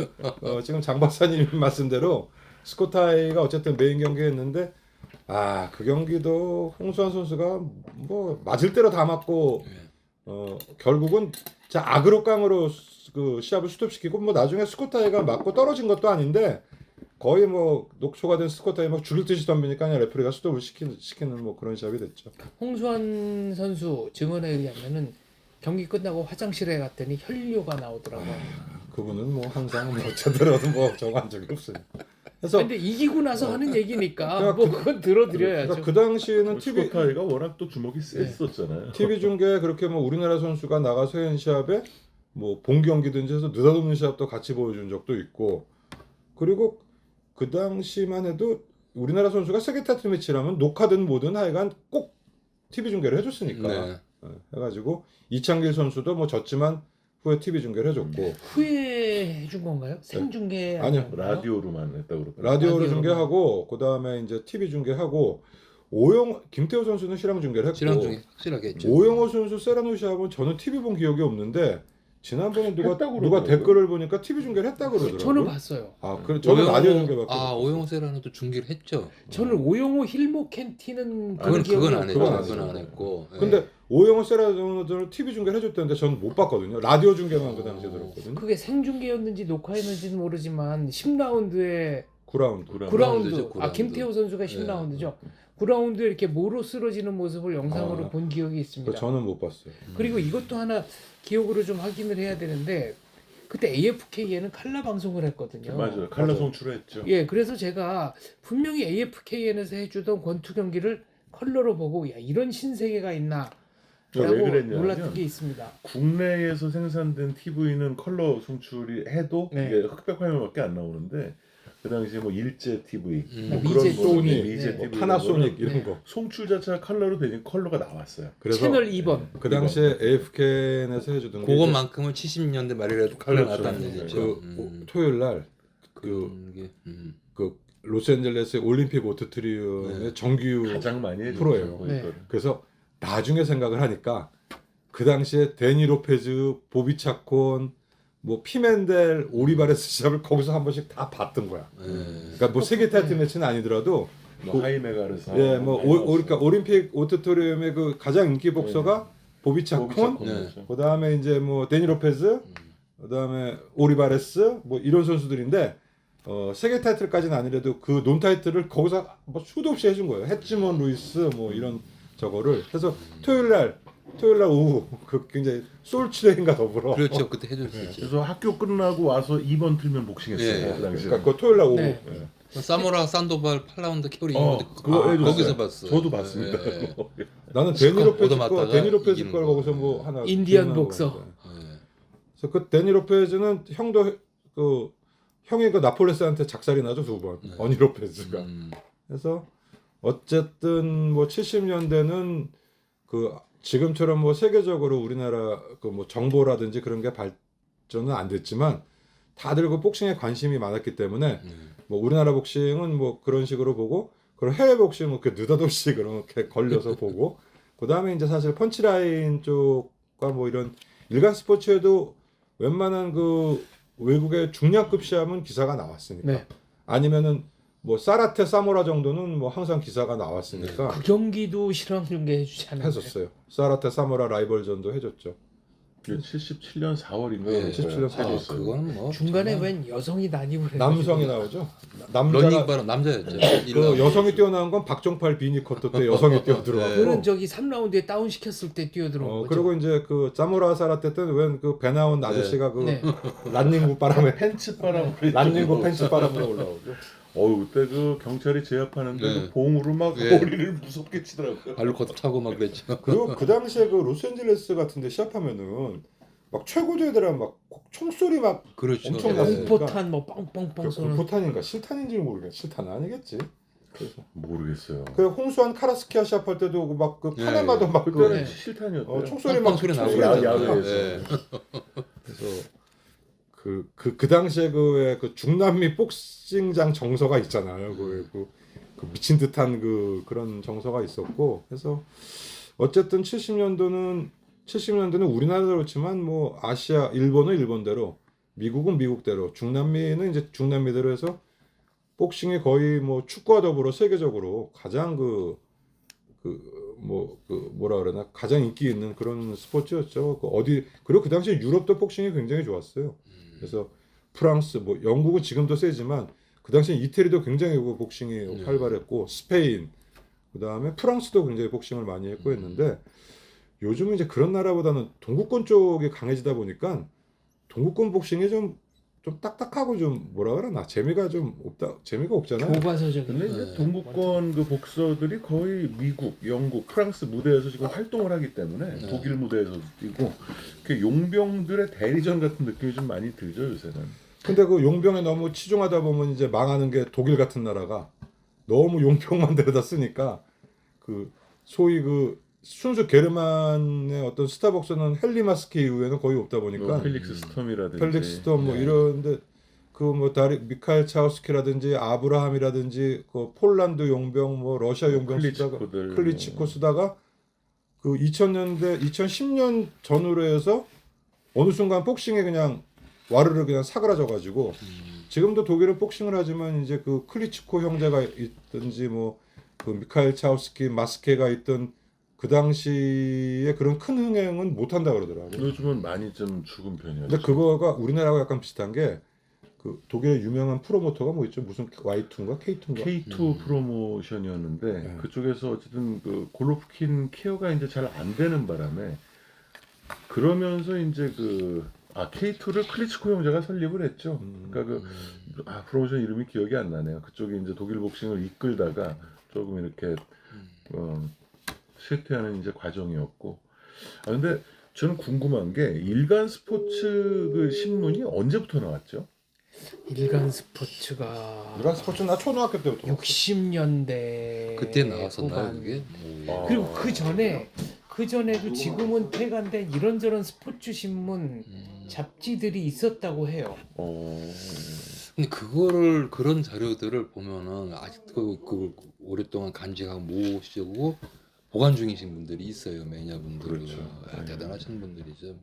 지금 장 박사님 말씀대로 스코타이가 어쨌든 메인 경기 했는데 그 경기도 홍수환 선수가 뭐 맞을 대로 다 맞고 결국은 자 악으로 깡으로 그 시합을 스톱시키고 뭐 나중에 스코타이가 맞고 떨어진 것도 아닌데 거의 뭐 녹초가 된 스코타이 막 죽을 듯이 덤비니까 그냥 레프리가 스톱을 시키는 뭐 그런 시합이 됐죠. 홍수환 선수 증언에 의하면은 경기 끝나고 화장실에 갔더니 혈뇨가 나오더라고요. 그분은 뭐 항상 뭐 제대로는 뭐 정한 적이 없어요. 그래서 근데 이기고 나서 하는 얘기니까 그러니까 뭐 그건 들어드려야죠. 그러니까 그 당시에는 스코타이가 워낙 또 주먹이 셌었잖아요. TV 중계 그렇게 뭐 우리나라 선수가 나가서 한 시합에 뭐 본 경기든지 해서 느닷없는 시합도 같이 보여준 적도 있고 그리고 그 당시만 해도 우리나라 선수가 세계 타이틀 매치라면 녹화든 뭐든 하여간 꼭 TV 중계를 해줬으니까 네. 해가지고 이창길 선수도 뭐 졌지만 후에 TV 중계를 해줬고 후에 해준 건가요? 생중계 아니요. 아닌가요? 라디오로만 했다고 그러더라고요. 라디오로 라디오로만. 중계하고 그 다음에 이제 TV 중계하고 김태호 선수는 실황 중계를 했고 실황 중에 확실하게 했죠. 오영호 선수 세라노 시합은 저는 TV 본 기억이 없는데 지난번에 누가 했다고 누가 그러더라고요. 댓글을 보니까 TV 중계를 했다고 그러더라고요. 저는 봤어요. 그래 저는 라디오 중계밖에 오영호 세라노도 중계를 했죠. 저는 오영호 힐모 캔티는 그건 기억이 안 했죠. 그건 그건 안 안 했고. 예. 근데 오영호 세라노를 TV 중계를 해줬다는데 저는 못 봤거든요. 라디오 중계만 그 당시에 들었거든요. 그게 생중계였는지 녹화였는지는 모르지만 10라운드에 9라운드. 9라운드. 구라운드죠, 아 김태호 선수가 10라운드죠. 9라운드에 이렇게 모로 쓰러지는 모습을 영상으로 본 기억이 있습니다. 저는 못 봤어요. 그리고 이것도 하나 기억으로 좀 확인을 해야 되는데 그때 AFK에는 칼라 방송을 했거든요. 맞아요. 칼라 송출했죠. 예, 그래서 제가 분명히 AFKN에서 해주던 권투 경기를 컬러로 보고 야 이런 신세계가 있나 왜 라고 그랬냐면 놀랐던 게 있습니다. 국내에서 생산된 TV는 컬러 송출이 해도 네. 이게 흑백 화면밖에 안 나오는데 그 당시에 뭐 일제 TV, 뭐 미제 그런 거, TV, 미제 네. TV, 뭐 파나소닉 이런 네. 거. 송출 자체가 컬러로 되니 컬러가 나왔어요. 그래서 채널 2번. 그 당시에 AFKN에서 해주던 게 그것만큼은 70년대 말이라도 칼라 그렇죠. 났다는 그 얘기죠. 토요일 날 그 로스앤젤레스의 올림픽 오토트리움의 정규 가장 많이 해줬죠. 프로예요. 거기서는. 네. 그래서 나중에 생각을 하니까 그 당시에 데니 로페즈, 보비 차콘, 뭐 피멘델, 오리바레스 시합을 거기서 한 번씩 다 봤던 거야. 그러니까 뭐 세계 타이틀 매치는 아니더라도 뭐 하이메가르사, 그러니까 올림픽 오토토리움의 그 가장 인기 복서가 보비 차콘, 네. 그다음에 이제 뭐 데니 로페즈, 그다음에 오리바레스 뭐 이런 선수들인데 세계 타이틀까지는 아니라도 그 논 타이틀을 거기서 뭐 수도 없이 해준 거예요. 해치먼 루이스 뭐 이런 저거를 해서 토요일 날 오후 그 굉장히 소울트레인과 더불어 그렇죠. 그때 해줬었지. 그래서 학교 끝나고 와서 2번 틀면 복싱했어요. 예. 그 당시에. 그러니까 그 토요일 날 오후 네. 사모라 산도발 8라운드 캐리 그거 해줬어요. 거기서 봤어요. 저도 봤습니다. 예, 예. 그거. 나는 데니 로페즈 얻어맞다가 데니 로페즈 이기는 걸 거. 거기서 뭐 하나 인디언 기억나는 복서. 거 같아요. 그래서 그 데니 로페즈는 형도 그 형이 그 나폴레스한테 작살이 나죠 2번. 어니 로페즈가. 그래서 어쨌든 뭐 70년대는 그 지금처럼 뭐 세계적으로 우리나라 그 뭐 정보라든지 그런 게 발전은 안 됐지만 다들 그 복싱에 관심이 많았기 때문에 뭐 우리나라 복싱은 뭐 그런 식으로 보고 그리고 해외 복싱은 그 느닷없이 그렇게 걸려서 보고 그 다음에 이제 사실 펀치라인 쪽과 뭐 이런 일간 스포츠에도 웬만한 그 외국의 중량급 시합은 기사가 나왔으니까 네. 아니면은 뭐 사라테 사모라 정도는 뭐 항상 기사가 나왔으니까 그 경기도 실황 중계 해주지 않았나요? 했었어요. 사라테 사모라 라이벌전도 해줬죠. 77년 4월인가 네, 77년 사진 아, 있어요. 그거는 뭐 중간에 정말 웬 여성이 난입을 해가지고 남성이 나오죠. 남자가 러닝바는 남자였죠. 그 여성이 뛰어나온 건 박종팔 비니 커터 때 여성이 뛰어들어왔고. 그는 저기 3라운드에 다운 시켰을 때 뛰어들어온 거죠. 그리고 이제 그 자모라 사라테 때는 웬 그 배 나온 아저씨가 그 네. 란닝구 바람에 팬츠 바람 란닝구 팬츠 바람으로 올라오죠. 그때 그 경찰이 제압하는데 네. 그 봉으로 막 네. 머리를 무섭게 치더라고요. 발로 걷어차고 막 그랬죠. 그리고 그 당시에 그 로스앤젤레스 같은데 시합하면은 막 최고조들은 막 총소리 막 그렇죠. 엄청났어요. 공포탄 뭐 뻥뻥뻥 쏘는 공포탄인가 실탄인지 모르겠어. 실탄 아니겠지. 그래서 모르겠어요. 그 홍수환 카라스키아 시합할 때도 막 그 네. 판에마도 막 그때는 네. 실탄이었대요. 총소리 막 소리 나고 총소리 야외에서. 나고. 네. 그래서 그 당시에 그 중남미 복싱장 정서가 있잖아요. 그 미친 듯한 그런 정서가 있었고, 그래서 어쨌든 70년도는 우리나라도 그렇지만 뭐 아시아, 일본은 일본대로, 미국은 미국대로, 중남미는 이제 중남미대로 해서 복싱이 거의 뭐 축구와 더불어 세계적으로 가장 뭐라 그러나 가장 인기 있는 그런 스포츠였죠. 그리고 그 당시에 유럽도 복싱이 굉장히 좋았어요. 그래서 프랑스, 뭐 영국은 지금도 세지만 그 당시에 이태리도 굉장히 복싱이 활발했고, 스페인, 그 다음에 프랑스도 굉장히 복싱을 많이 했고 했는데, 요즘은 이제 그런 나라보다는 동구권 쪽이 강해지다 보니까 동구권 복싱이 좀 딱딱하고 좀 뭐라 그러나 재미가 없잖아요. 교과서적인. 근데 이제 동구권 그 복서들이 거의 미국, 영국, 프랑스 무대에서 지금 활동을 하기 때문에 독일 무대에서도 뛰고 그 용병들의 대리전 같은 느낌이 좀 많이 들죠 요새는. 근데 그 용병에 너무 치중하다 보면 이제 망하는 게 독일 같은 나라가 너무 용병만 데려다 쓰니까 그 소위 그 순수 게르만의 어떤 스타복서는 헬리마스키 이후에는 거의 없다 보니까 펠릭스 스톰이라든지 펠릭스 스톰 뭐 이런데 그 뭐 미카엘 차우스키라든지 아브라함이라든지 그 폴란드 용병 뭐 러시아 용병 쓰다가 클리치코 쓰다가 그 2010년 전후로 해서 어느 순간 복싱에 그냥 와르르 그냥 사그라져 가지고 지금도 독일은 복싱을 하지만 이제 그 클리치코 형제가 있든지 뭐 그 미카엘 차우스키 마스케가 있던 그 당시에 그런 큰 흥행은 못 한다 그러더라고요. 요즘은 많이 좀 죽은 편이었죠. 근데 그거가 우리나라하고 약간 비슷한 게 그 독일의 유명한 프로모터가 뭐 있죠? 무슨 Y2인가 K2인가? K2 프로모션이었는데 그쪽에서 어쨌든 그 골로프킨 케어가 이제 잘 안 되는 바람에 그러면서 이제 K2를 클리치코 형제가 설립을 했죠. 그러니까 프로모션 이름이 기억이 안 나네요. 그쪽이 이제 독일 복싱을 이끌다가 조금 이렇게 쇠퇴하는 이제 과정이었고. 근데 저는 궁금한 게 일간 스포츠 그 신문이 언제부터 나왔죠? 일간 스포츠가 일간 스포츠 나 초등학교 때부터 60년대 그때 나왔었나요 후반. 그게? 그리고 그 전에도 지금은 폐간된 이런저런 스포츠 신문 잡지들이 있었다고 해요. 근데 그거를 그런 자료들을 보면은 아직도 그걸 오랫동안 간직하고 모으시고 보관 중이신 분들이 있어요. 매니아분들. 그렇죠. 대단하신 분들이죠.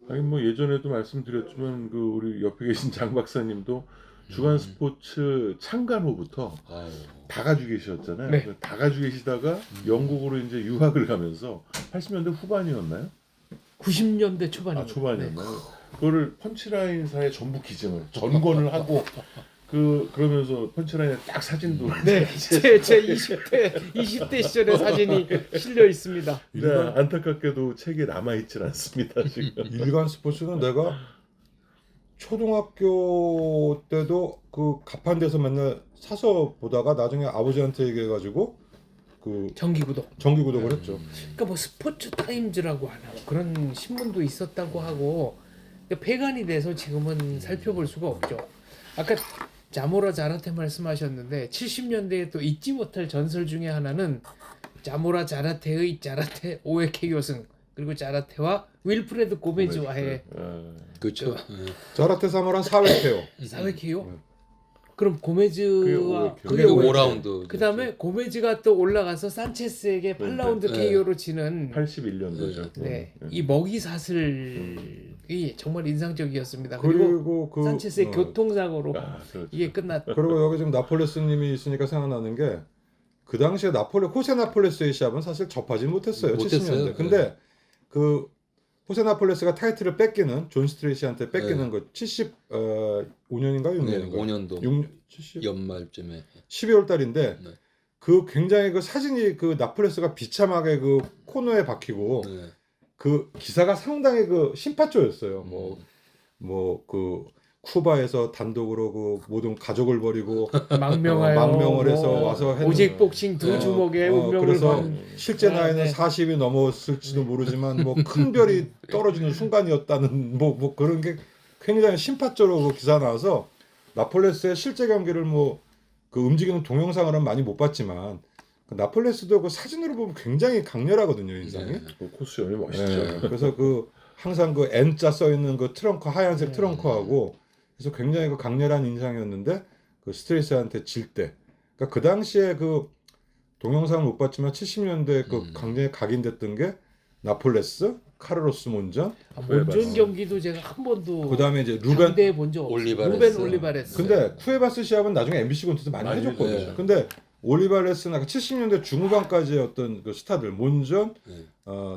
아니 뭐 예전에도 말씀드렸지만 그 우리 옆에 계신 장 박사님도 주간 스포츠 창간 후부터 아유. 다 가지고 계셨잖아요. 네. 다 가지고 계시다가 영국으로 이제 유학을 가면서 80년대 후반이었나요? 90년대 초반이요. 초반이었나요? 그거를 펀치라인사에 전부 기증을 전권을 하고 그러면서 펀치라인에 딱 사진도 네, 제 20대 시절의 사진이 실려 있습니다. 네, 안타깝게도 책에 남아 있질 않습니다 지금. 일간 스포츠는 내가 초등학교 때도 그 가판대에서 맨날 사서 보다가 나중에 아버지한테 얘기해가지고 그 정기구독을 했죠. 그러니까 뭐 스포츠 타임즈라고 하나 그런 신문도 있었다고 하고 그러니까 폐간이 돼서 지금은 살펴볼 수가 없죠. 아까 자모라 자라테 말씀하셨는데 70년대에 또 잊지 못할 전설 중에 하나는 자모라 자라테의 자라테 오에케 교승 그리고 자라테와 윌프레드 고메즈와의 그렇죠. 자라테 사모란 4회캐요. 4회케요? 그럼 고메즈와 그게 그게 오에케. 5라운드. 그다음에 고메즈가 또 올라가서 산체스에게 8라운드 네. KO로 지는 81년도죠. 네, 이 먹이 사슬이 정말 인상적이었습니다. 그리고 그리고 그 산체스의 교통사고로 그렇죠. 이게 끝났다. 그리고 여기 지금 나폴레스님이 있으니까 생각나는 게 그 당시에 호세 나폴레스의 시합은 사실 접하지 못했어요. 못했어요. 70년대. 근데 그 호세 나폴레스가 타이틀을 뺏기는 존 스트레이시한테 뺏기는 네. 그 75년인가 6년인가 5년도 70 연말쯤에 12월 달인데 네. 그 굉장히 그 사진이 그 나폴레스가 비참하게 그 코너에 박히고 네. 그 기사가 상당히 그 심파조였어요. 음. 뭐 그 쿠바에서 단독으로 그 모든 가족을 버리고 망명하여 망명을 해서 뭐 와서 했는- 오직 복싱 두 주먹의 운명을 그래서 건 실제 나이는 네. 40이 넘었을지도 모르지만 뭐 큰 별이 떨어지는 순간이었다는 뭐 그런 게 굉장히 심파적으로 그 기사 나와서 나폴레스의 실제 경기를 뭐 그 움직이는 동영상으로는 많이 못 봤지만 그 나폴레스도 그 사진으로 보면 굉장히 강렬하거든요 인상이. 네. 그 코스염이 멋있죠. 네, 그래서 그 항상 그 N자 써 있는 그 트렁크 하얀색 트렁크하고 그래서 굉장히 그 강렬한 인상이었는데 그 스트레이스한테 질 때, 그러니까 그 당시에 그 동영상을 못 봤지만 70년대 그 굉장히 각인됐던 게 나폴레스, 카르로스 몬전, 몬전 경기도 제가 한 번도 그 다음에 이제 루벤. 상대해 본 적 없어요. 올리바레스. 루벤 올리바레스. 근데 쿠에바스 시합은 나중에 MBC 콘텐츠 많이 많이 해줬거든요. 해줬죠. 근데 올리바레스나 70년대 중후반까지의 어떤 그 스타들 몬전, 네.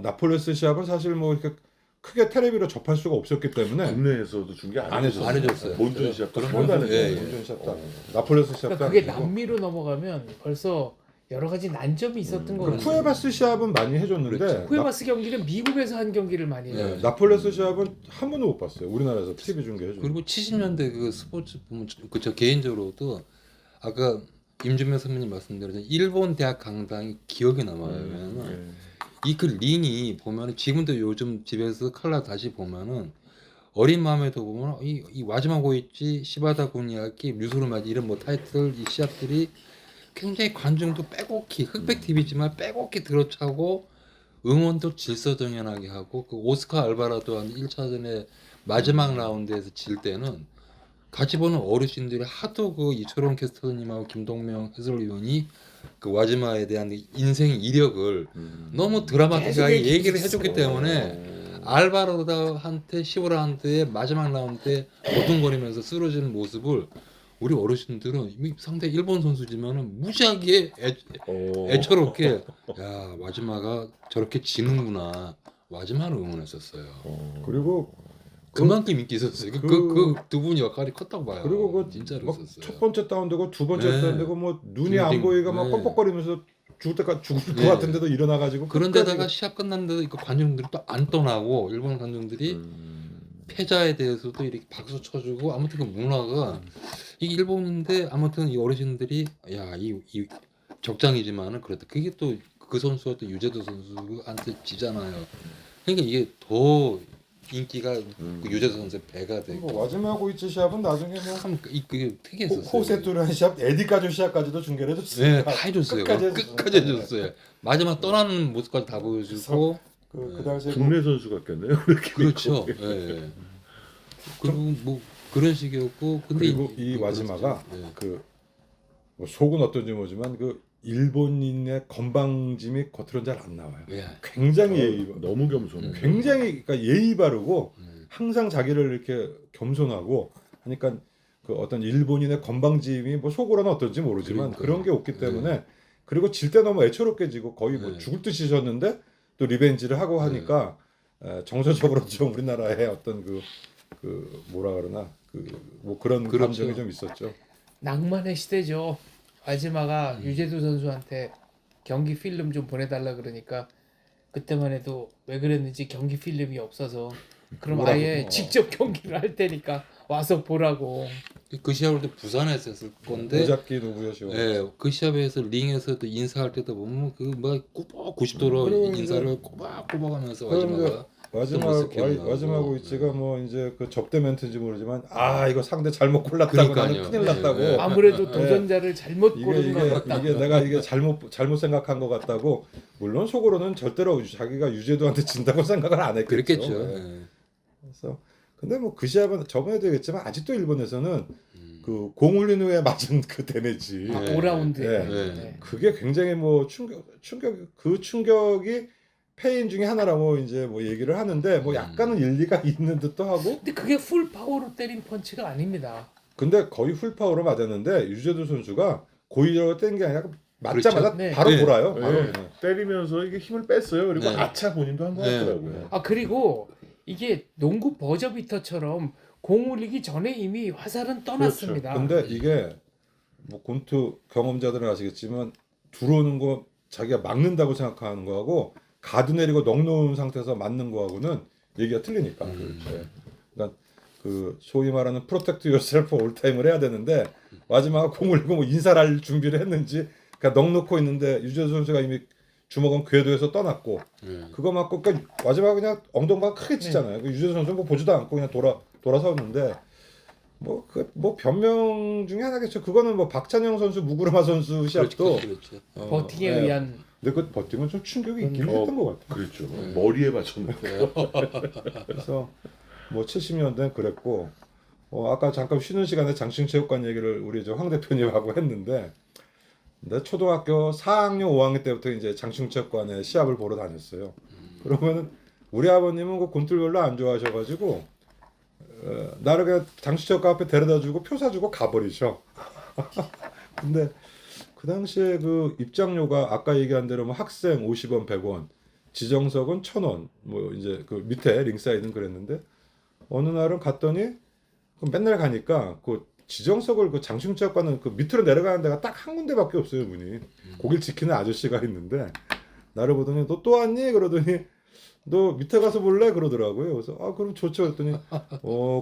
나폴레스 시합은 사실 뭐 이렇게 크게 텔레비로 접할 수가 없었기 때문에 국내에서도 중계 안 해줬어요. 안 해줬어요. 몬전 시합도 그런 한 번도 안 건- 예, 했어요. 예. 몬전 시합도 나폴레스 시합도 그러니까 그게 아니고. 남미로 넘어가면 벌써 여러 가지 난점이 있었던 거 같아요. 쿠에바스 시합은 많이 해줬는데 그렇죠. 쿠에바스 경기는 미국에서 한 경기를 많이 해요. 네. 나폴레스 시합은 한 번도 못 봤어요. 우리나라에서 TV 중계해줘. 그리고 70년대 그 스포츠 보면 그저 개인적으로도 아까 임준명 선배님 말씀대로 일본 대학 강당이 기억에 남아요. 왜냐면 이 그 링이 보면은 지금도 요즘 집에서 칼라 다시 보면은 어린 마음에도 보면 이 마지막 오이치 시바다 군이야키 류소르마지 이런 뭐 타이틀 이 시합들이 굉장히 관중도 빼곡히 흑백 TV지만 빼곡히 들어차고 응원도 질서정연하게 하고 그 오스카 알바라도 한 1차전에 마지막 라운드에서 질 때는 같이 보는 어르신들이 하도 그 이철원 캐스터님하고 김동명 해설위원이 그 와즈마에 대한 인생 이력을 너무 드라마틱하게 계속 얘기를 해줬기 때문에 알바로다한테 시오라한테의 마지막 라운드에 어둥거리면서 쓰러지는 모습을 우리 어르신들은 이미 상대 일본 선수지만은 무지하게 애처롭게 야 와즈마가 저렇게 지는구나 와즈마를 응원했었어요. 그리고 그만큼 인기 있었어요. 그 두 분 역할이 컸다고 봐요. 그리고 그 진짜로 막 있었어요. 첫 번째 다운되고 두 번째 네. 다운되고 뭐 눈이 안 보이가 막 네. 뻑뻑거리면서 죽을 때까지 죽을 네. 것 같은데도 일어나가지고 그런데다가 시합 끝났는데도 그 관중들이 또 안 떠나고 일본 관중들이 패자에 대해서도 이렇게 박수 쳐주고 아무튼 그 문화가 이게 일본인데 아무튼 이 어르신들이 야 이 적장이지만은 그렇다. 그게 또 그 선수가 또 유재도 선수한테 지잖아요. 그러니까 이게 더 인기가 그 유재도 선수의 배가 되고 뭐 마지막 오이치 시합은 나중에 뭐 참 그게 특이했었어요. 호세투란 시합, 에디카조 시합까지도 중계를 해줬어요. 네, 다 해줬어요. 끝까지 끝까지 해줬어요. 마지막 떠나는 모습까지 다 보여주고 그 당시에 국내 선수 같겠네요. 이렇게 그렇죠. 예. 예. 그리고 뭐 그런 식이었고 근데 그리고 이 와즈마가 예. 그뭐 속은 어떤지 모르지만 그 일본인의 건방짐이 겉으로는 잘 안 나와요. 예. 굉장히 예의, 너무 겸손해. 굉장히 그러니까 예의 바르고 음. 항상 자기를 이렇게 겸손하고 하니까 그 어떤 일본인의 건방짐이 뭐 속으로는 어떤지 모르지만 그러니까요. 그런 게 없기 때문에 그리고 질 때 너무 애처롭게 지고 거의 뭐 네. 죽을 듯이 졌는데 또 리벤지를 하고 하니까 정서적으로 좀 우리나라의 어떤 그 뭐라 그러나 그 뭐 그런 그렇죠. 감정이 좀 있었죠. 낭만의 시대죠. 와즈마가 유재도 선수한테 경기 필름 좀 보내달라 그러니까 그때만 해도 왜 그랬는지 경기 필름이 없어서 그럼 보라고. 아예 직접 경기를 할 테니까 와서 보라고. 그 시합을 때 부산에서 했을 건데 오자키 노부요시와 예, 그 시합에서 링에서도 인사할 때도 보면 그뭐 꼬박 90도로 그리고 인사를 꼬박꼬박하면서 그런데 와즈마가 마지막 오이치가 뭐 이제 그 접대 멘트인지 모르지만 이거 상대 잘못 골랐다고 나는 그러니까요. 큰일 났다고 네. 아무래도 네. 도전자를 잘못 이게 고른 것 같다. 이게 내가 이게 잘못 생각한 것 같다고 물론 속으로는 절대로 자기가 유재도한테 진다고 생각을 안 했겠죠. 그랬겠죠. 네. 예. 그래서 근데 뭐 그 시합은 저번에도 얘기했지만 아직도 일본에서는 그 공 올린 후에 맞은 그 데미지 아, 네. 5라운드에. 네. 그게 굉장히 뭐 충격이 패인 중에 하나라고 이제 뭐 얘기를 하는데 뭐 약간은 일리가 있는 듯도 하고 근데 그게 풀 파워로 때린 펀치가 아닙니다. 근데 거의 풀파워로 맞았는데 유재도 선수가 고의적으로 뗀 게 아니라 맞자마자 그렇죠. 네. 바로 네. 돌아요. 네. 바로. 때리면서 이게 힘을 뺐어요. 그리고 네. 아차 본인도 한 것 네. 같더라고요. 아 그리고 이게 농구 버저비터처럼 공 울리기 전에 이미 화살은 떠났습니다. 근데 이게 뭐 곤투 경험자들은 아시겠지만 들어오는 거 자기가 막는다고 생각하는 거하고 가드 내리고 넋 놓은 상태에서 맞는 거하고는 얘기가 틀리니까. 그렇죠. 그러니까 그 소위 말하는 프로텍트 요셀프 올타임을 해야 되는데 마지막에 공을 뭐 인사를 할 준비를 했는지 그러니까 넋 놓고 있는데 유재수 선수가 이미 주먹은 궤도에서 떠났고 그거 맞고 그러니까 마지막에 그냥 엉덩이가 크게 치잖아요. 유재수 선수는 뭐 보지도 않고 그냥 돌아서는데 뭐 변명 중에 하나겠죠. 그거는 뭐 박찬영 선수, 무구르마 선수 시합도 그렇죠. 버팅에 예. 의한 근데 그 버팅은 좀 충격이 있긴 했던 것 같아요. 그렇죠. 머리에 맞췄는데. 그래서 뭐 70년대는 그랬고 아까 잠깐 쉬는 시간에 장충체육관 얘기를 우리 황 대표님하고 했는데 내 초등학교 4학년, 5학년 때부터 이제 장충체육관에 시합을 보러 다녔어요. 그러면은 우리 아버님은 그 곤투를 별로 안 좋아하셔가지고 나를 그냥 장충체육관 앞에 데려다주고 표 사주고 가버리셔. 근데 그 당시에 그 입장료가 아까 얘기한 대로 뭐 학생 50원, 100원, 지정석은 1,000원, 뭐 이제 그 밑에 링사이드는 그랬는데 어느 날은 갔더니 맨날 가니까 그 지정석을 그 장충체육관은 그 밑으로 내려가는 데가 딱 한 군데밖에 없어요 문이. 거길 지키는 아저씨가 있는데 나를 보더니 너 또 왔니? 그러더니 너 밑에 가서 볼래? 그러더라고요. 그래서 그럼 좋죠. 그랬더니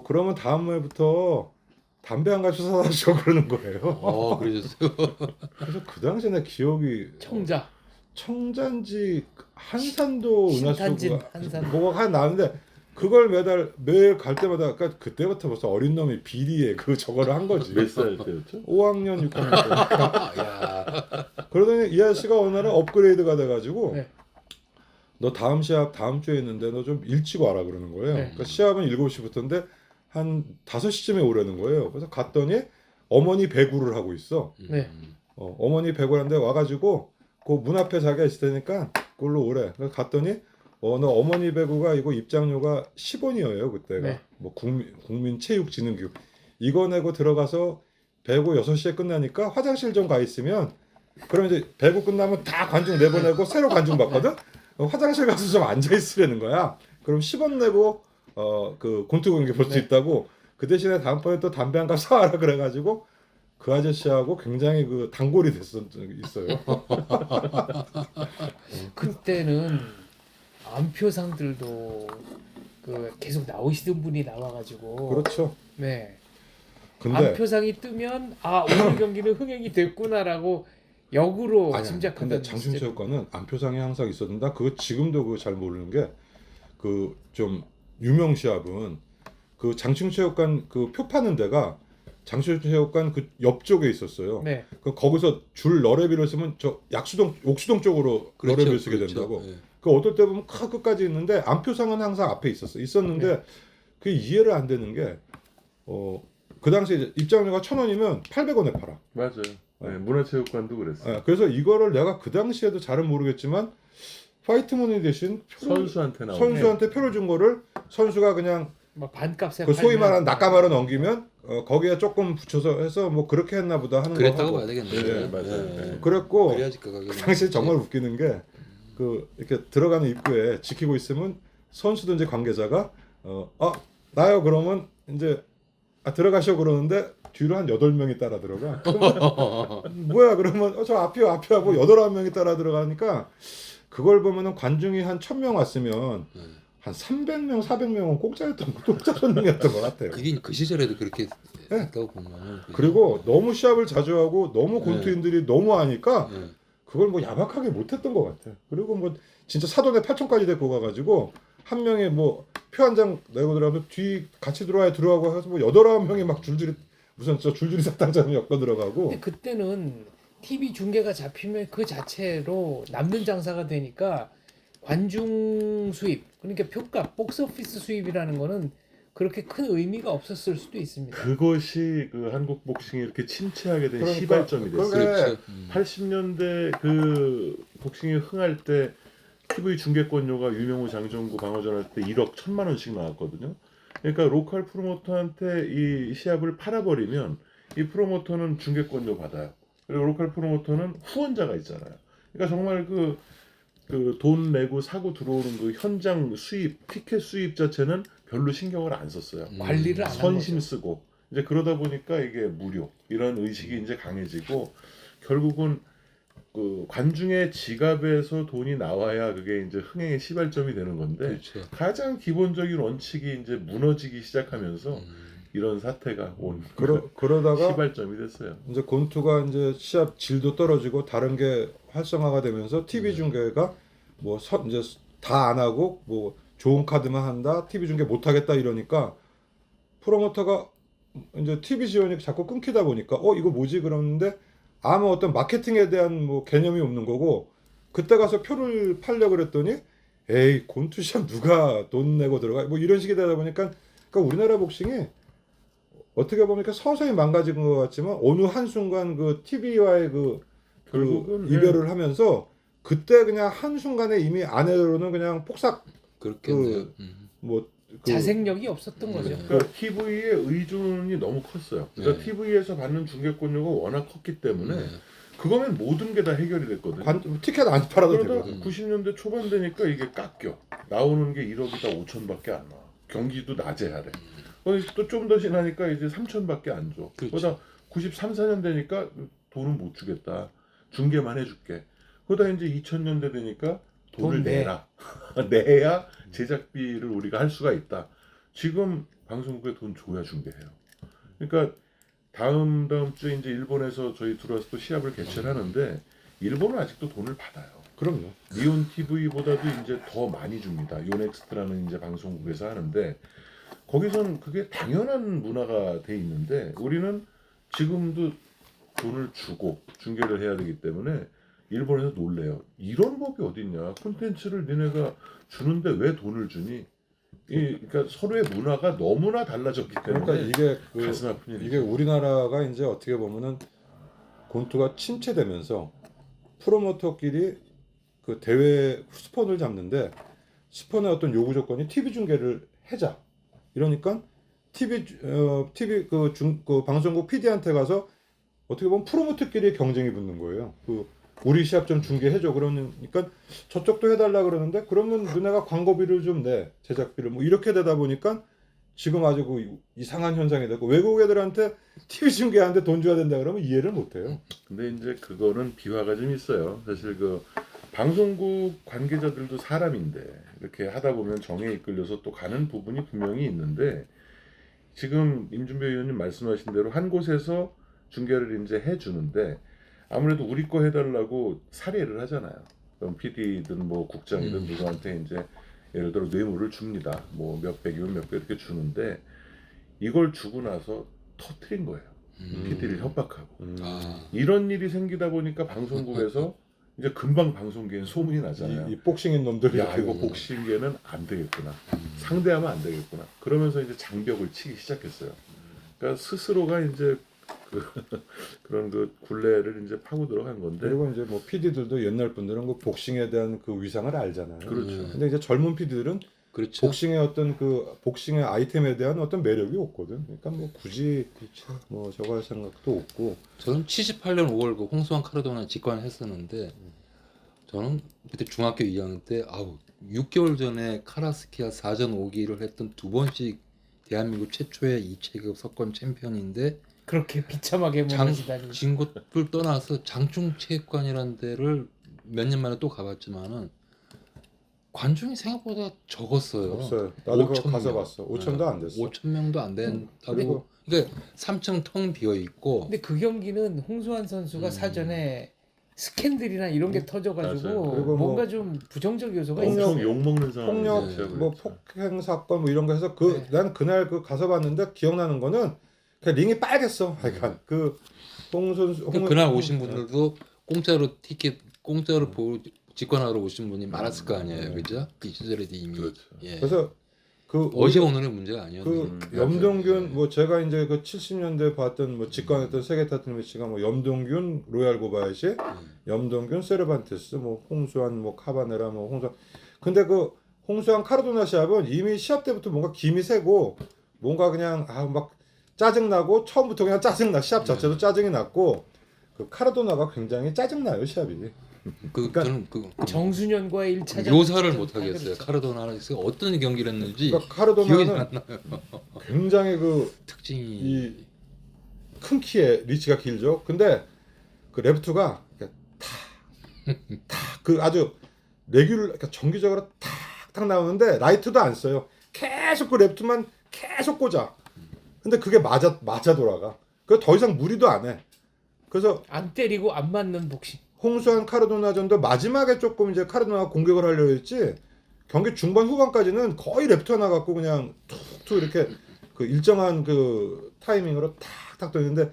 그러면 다음 해부터 담배 한 가지 사다 줘 그러는 거예요. 그러셨어요. 그래서 그 당시에 내 기억이 청자인지 한산도 신탄진 은하수가 한산 뭐가 하나 나는데 그걸 매일 갈 때마다 그러니까 그때부터 벌써 어린 놈이 비리에 그 저거를 한 거지. 몇 살 때였죠? 5학년 6학년 때. 야. 그러더니 이 아저씨가 어느 날은 업그레이드가 돼가지고 네. 너 다음 시합 다음 주에 있는데 너 좀 일찍 와라 그러는 거예요. 네. 그러니까 시합은 7시부터인데 한 5시쯤에 오려는 거예요. 그래서 갔더니 어머니 배구를 하고 있어. 네. 어머니 배구를 하는데 와가지고 그 문 앞에 자기가 있을 테니까 그걸로 오래. 그래서 갔더니 너 어머니 배구가 이거 입장료가 10원이에요 그때가. 네. 뭐 국민체육진흥교육 이거 내고 들어가서 배구 6시에 끝나니까 화장실 좀 가 있으면 그럼 이제 배구 끝나면 다 관중 내보내고 새로 관중 받거든. 화장실 가서 좀 앉아 있으려는 거야. 그럼 10원 내고 그 곤투 경기 볼 수 네. 있다고. 그 대신에 다음번에 또 담배 한 갑 사와라 그래가지고 그 아저씨하고 굉장히 그 단골이 됐던 적이 있어요. 그때는 안표상들도 그 계속 나오시던 분이 나와가지고 그렇죠. 네. 근데 안표상이 뜨면 오늘 경기는 흥행이 됐구나라고 역으로 아니야. 짐작하던 근데 장충체육관은 안표상이 항상 있었는데 그거 지금도 그거 잘 모르는 게 그 좀 유명 시합은 그 장충체육관 그 표 파는 데가 장충체육관 그 옆쪽에 있었어요. 네. 그 거기서 줄 너레비를 쓰면 저 옥수동 쪽으로 너레비를 쓰게 된다고. 예. 그 어떨 때 보면 끝까지 있는데 안표상은 항상 앞에 있었는데 네. 그게 이해를 안 되는 게 그 당시에 이제 입장료가 1,000원이면 800원에 팔아. 맞아요. 네, 문화체육관도 그랬어요. 그래서 이거를 내가 그 당시에도 잘은 모르겠지만 화이트머니 대신 선수한테 나오는 선수한테 표를 준 거를 선수가 그냥 뭐 반값에 그 소위 팔면- 말하는 낙가마로 넘기면 거기에 조금 붙여서 해서 뭐 그렇게 했나 보다 하는 거 그랬다고 하고. 봐야 되겠네요. 네, 맞아요. 네. 그랬고 그래야지 그 가격이 그 당시 정말 웃기는 게 그 이렇게 들어가는 입구에 지키고 있으면 선수든지 관계자가 나요 그러면 이제 들어가셔 그러는데 뒤로 한 8명이 따라 들어가. 뭐야 그러면 저 앞이요 하고 8명이 따라 들어가니까 그걸 보면은 관중이 한 1,000명 왔으면 한 300명, 400명은 공짜 손님이었던 것 같아요. 그게 그 시절에도 그렇게 네. 했다고 보면은 그리고 너무 시합을 자주 하고 너무 곤투인들이 너무 하니까 예. 그걸 뭐 야박하게 못했던 것 같아요. 그리고 뭐 진짜 사돈에 8천까지 데리고 가가지고 한 명이 뭐 표 한 장 내고 들어가면 뒤 같이 들어가고 해서 뭐 8-9명이 막 줄줄이 무슨 줄줄이 사탕처럼 엮어 들어가고. 근데 그때는 TV 중계가 잡히면 그 자체로 남는 장사가 되니까 관중 수입 그러니까 표값 복스오피스 수입이라는 거는 그렇게 큰 의미가 없었을 수도 있습니다. 그것이 그 한국 복싱이 이렇게 침체하게 된 그러니까 시발점이 됐어요. 그렇죠. 80년대 그 복싱이 흥할 때 TV 중계권료가 유명우 장정구 방어전 할 때 1억 1,000만 원씩 나왔거든요. 그러니까 로컬 프로모터한테 이 시합을 팔아버리면 이 프로모터는 중계권료 받아요. 그리고 로컬 프로모터는 후원자가 있잖아요. 그러니까 정말 그 그 돈 내고 사고 들어오는 그 현장 수입, 티켓 수입 자체는 별로 신경을 안 썼어요. 관리를 안 한 선심 거죠. 쓰고 이제 그러다 보니까 이게 무료 이런 의식이 이제 강해지고 결국은 그 관중의 지갑에서 돈이 나와야 그게 이제 흥행의 시발점이 되는 건데 그렇죠. 가장 기본적인 원칙이 이제 무너지기 시작하면서 이런 사태가 온 그러다가 시발점이 됐어요. 이제 곤투가 이제 시합 질도 떨어지고 다른 게 활성화가 되면서 TV 중계가 뭐 이제 다 안 하고 뭐 좋은 카드만 한다, TV 중계 못 하겠다 이러니까 프로모터가 이제 TV 지원이 자꾸 끊기다 보니까 이거 뭐지 그러는데 아무 어떤 마케팅에 대한 뭐 개념이 없는 거고 그때 가서 표를 팔려 그랬더니 에이 곤투 시합 누가 돈 내고 들어가 뭐 이런 식이 되다 보니까 그러니까 우리나라 복싱이 어떻게 보니까 서서히 망가진 것 같지만 어느 한순간 그 TV와의 그 결국은 이별을 하면서 그때 그냥 한순간에 이미 아내로는 그냥 폭삭 그렇겠네요. 뭐 자생력이 없었던 거죠. 그러니까 TV의 의존이 너무 컸어요. 그러니까 네. TV에서 받는 중계권료가 워낙 컸기 때문에 네. 그거면 모든 게 다 해결이 됐거든요. 티켓 안 팔아도 그러다 되거든. 90년대 초반 되니까 이게 깎여. 나오는 게 1억이다 5천밖에 안 나와. 경기도 낮에 하래. 또 좀 더 지나니까 이제 3천밖에 안 줘. 그렇죠. 그러다 93, 4년 되니까 돈은 못 주겠다. 중계만 해줄게. 그러다 이제 2000년대 되니까 돈을 돈 내. 내라. 내야 제작비를 우리가 할 수가 있다. 지금 방송국에 돈 줘야 중계해요. 그러니까 다음 주에 이제 일본에서 저희 들어와서 또 시합을 개최를 하는데 일본은 아직도 돈을 받아요. 그럼요. 니온 TV보다도 이제 더 많이 줍니다. 요넥스트라는 이제 방송국에서 하는데 거기서는 그게 당연한 문화가 돼 있는데 우리는 지금도 돈을 주고 중계를 해야 되기 때문에 일본에서 놀래요. 이런 법이 어딨냐? 콘텐츠를 니네가 주는데 왜 돈을 주니? 그러니까 서로의 문화가 너무나 달라졌기 때문에 그러니까 이게 가슴 아픈 일이죠. 이게 우리나라가 이제 어떻게 보면은 곤투가 침체되면서 프로모터끼리 그 대회 스폰을 잡는데 스폰의 어떤 요구 조건이 TV 중계를 해자. 이러니까 TV 그 방송국 PD한테 가서 어떻게 보면 프로모터끼리 경쟁이 붙는 거예요. 우리 시합 좀 중계해줘 그러니까 저쪽도 해달라 그러는데 그러면 너네가 광고비를 좀 내 제작비를 뭐 이렇게 되다 보니까 지금 아주 그 이상한 현상이 되고 외국 애들한테 TV 중계하는데 돈 줘야 된다 그러면 이해를 못해요. 근데 이제 그거는 비화가 좀 있어요. 사실 그 방송국 관계자들도 사람인데 이렇게 하다 보면 정에 이끌려서 또 가는 부분이 분명히 있는데 지금 임준배 의원님 말씀하신 대로 한 곳에서 중계를 이제 해주는데 아무래도 우리 거 해달라고 사례를 하잖아요. 그럼 PD든 뭐 국장이든 누구한테 이제 예를 들어 뇌물을 줍니다. 뭐 몇백이면 몇백 이렇게 주는데 이걸 주고 나서 터트린 거예요. PD를 협박하고. 아, 이런 일이 생기다 보니까 방송국에서 이제 금방 방송계엔 소문이 나잖아요. 이 복싱인 놈들이 야 이거 복싱계는 안 되겠구나. 상대하면 안 되겠구나. 그러면서 이제 장벽을 치기 시작했어요. 그러니까 스스로가 이제 그런 그 굴레를 이제 파고 들어간 건데. 그리고 이제 뭐 PD들도 옛날 분들은 그 복싱에 대한 그 위상을 알잖아요. 그렇죠. 근데 이제 젊은 PD들은 그렇죠. 복싱의 어떤 그 복싱의 아이템에 대한 어떤 매력이 없거든. 그러니까 뭐 굳이 그렇죠. 뭐 저거 할 생각도 없고. 저는 78년 5월 그 홍수왕 카르도나 직관했었는데 저는 그때 중학교 2학년 때 6개월 전에 카라스키아 4전 5기를 했던 두 번씩 대한민국 최초의 2체급 석권 챔피언인데 그렇게 비참하게 무너지다니. 진 것을 떠나서 장충체육관이라는 데를 몇 년 만에 또 가봤지만은 관중이 생각보다 적었어요. 없어요. 나도 그거 5,000 가서 명. 봤어. 5천도 안 됐어. 5,000명도 안 된다고. 그리고- 그러니까 3층 텅 비어 있고. 근데 그 경기는 홍수환 선수가 사전에 스캔들이나 이런 게 터져가지고 맞아요. 그리고 뭐 뭔가 좀 부정적 요소가 폭력, 있었어요. 엄청 욕 먹는 상황이 폭력 네. 뭐 폭행 사건 뭐 이런 거 해서 난 그날 그 가서 봤는데 기억나는 거는 그냥 링이 빨갰어. 하여간 그홍 선수 그날 오신 분들도 공짜로 직관하러 오신 분이 많았을 거 아니에요, 그죠? 그 시절에도 이미. 그렇죠. 예. 그래서 그 어제 오늘의 문제가 아니었는데. 그 염동균 뭐 제가 이제 그 70년대 봤던 뭐 직관했던 세계 타이틀 매치가 뭐 염동균 로얄 고바야시, 염동균 세르반테스, 뭐 홍수환 뭐 카바네라 뭐 홍수환. 근데 그 홍수환 카르도나 시합은 이미 시합 때부터 뭔가 김이 세고 뭔가 그냥 막 짜증 나고 처음부터 그냥 짜증 나 시합 자체도 짜증이 났고 그 카르도나가 굉장히 짜증 나요 시합이. 그러니까 저는 그 정수년과의 1차전 묘사를 못 하겠어요. 카르도나는 어떤 경기를 했는지 그러니까 기억이 카르도나는 안 나요. 굉장히 그 특징이 이 큰 키에 리치가 길죠. 근데 그 레프트가 탁그 아주 레귤 그러니까 정기적으로 탁탁 나오는데 라이트도 안 써요. 계속 그 레프트만 계속 꽂아. 근데 그게 맞아 돌아가. 그 더 이상 무리도 안 해. 그래서 안 때리고 안 맞는 복싱. 홍수환 카르도나전도 마지막에 조금 이제 카르도나가 공격을 하려고 했지 경기 중반 후반까지는 거의 레프트 하나 갖고 그냥 툭툭 이렇게 그 일정한 그 타이밍으로 탁탁 돌리는데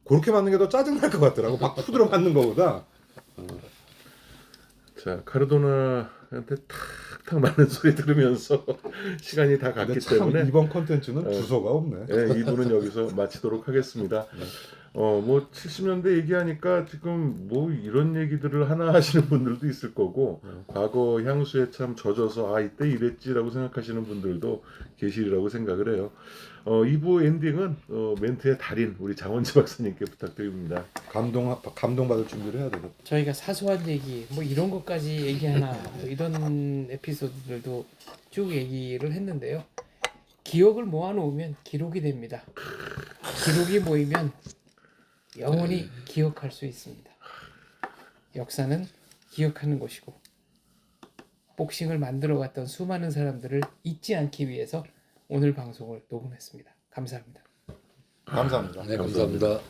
그렇게 맞는 게 더 짜증 날 것 같더라고. 막 후드로 맞는 거보다. 자, 카르도나한테 탁탁 맞는 소리 들으면서 시간이 다 근데 갔기 참 때문에 이번 컨텐츠는 주소가 없네. 예, 2부는 여기서 마치도록 하겠습니다. 뭐 70년대 얘기하니까 지금 뭐 이런 얘기들을 하나 하시는 분들도 있을 거고 과거 향수에 참 젖어서 아 이때 이랬지라고 생각하시는 분들도 계시리라고 생각을 해요. 2부 엔딩은 멘트의 달인 우리 장원지 박사님께 부탁드립니다. 감동받을 준비를 해야 되겠다. 저희가 사소한 얘기 뭐 이런 것까지 얘기하나 뭐 이런 에피소드들도 쭉 얘기를 했는데요. 기억을 모아놓으면 기록이 됩니다. 기록이 모이면 영원히 기억할 수 있습니다. 역사는 기억하는 것이고 복싱을 만들어갔던 수많은 사람들을 잊지 않기 위해서 오늘 방송을 녹음했습니다. 감사합니다. 감사합니다. 네, 감사합니다.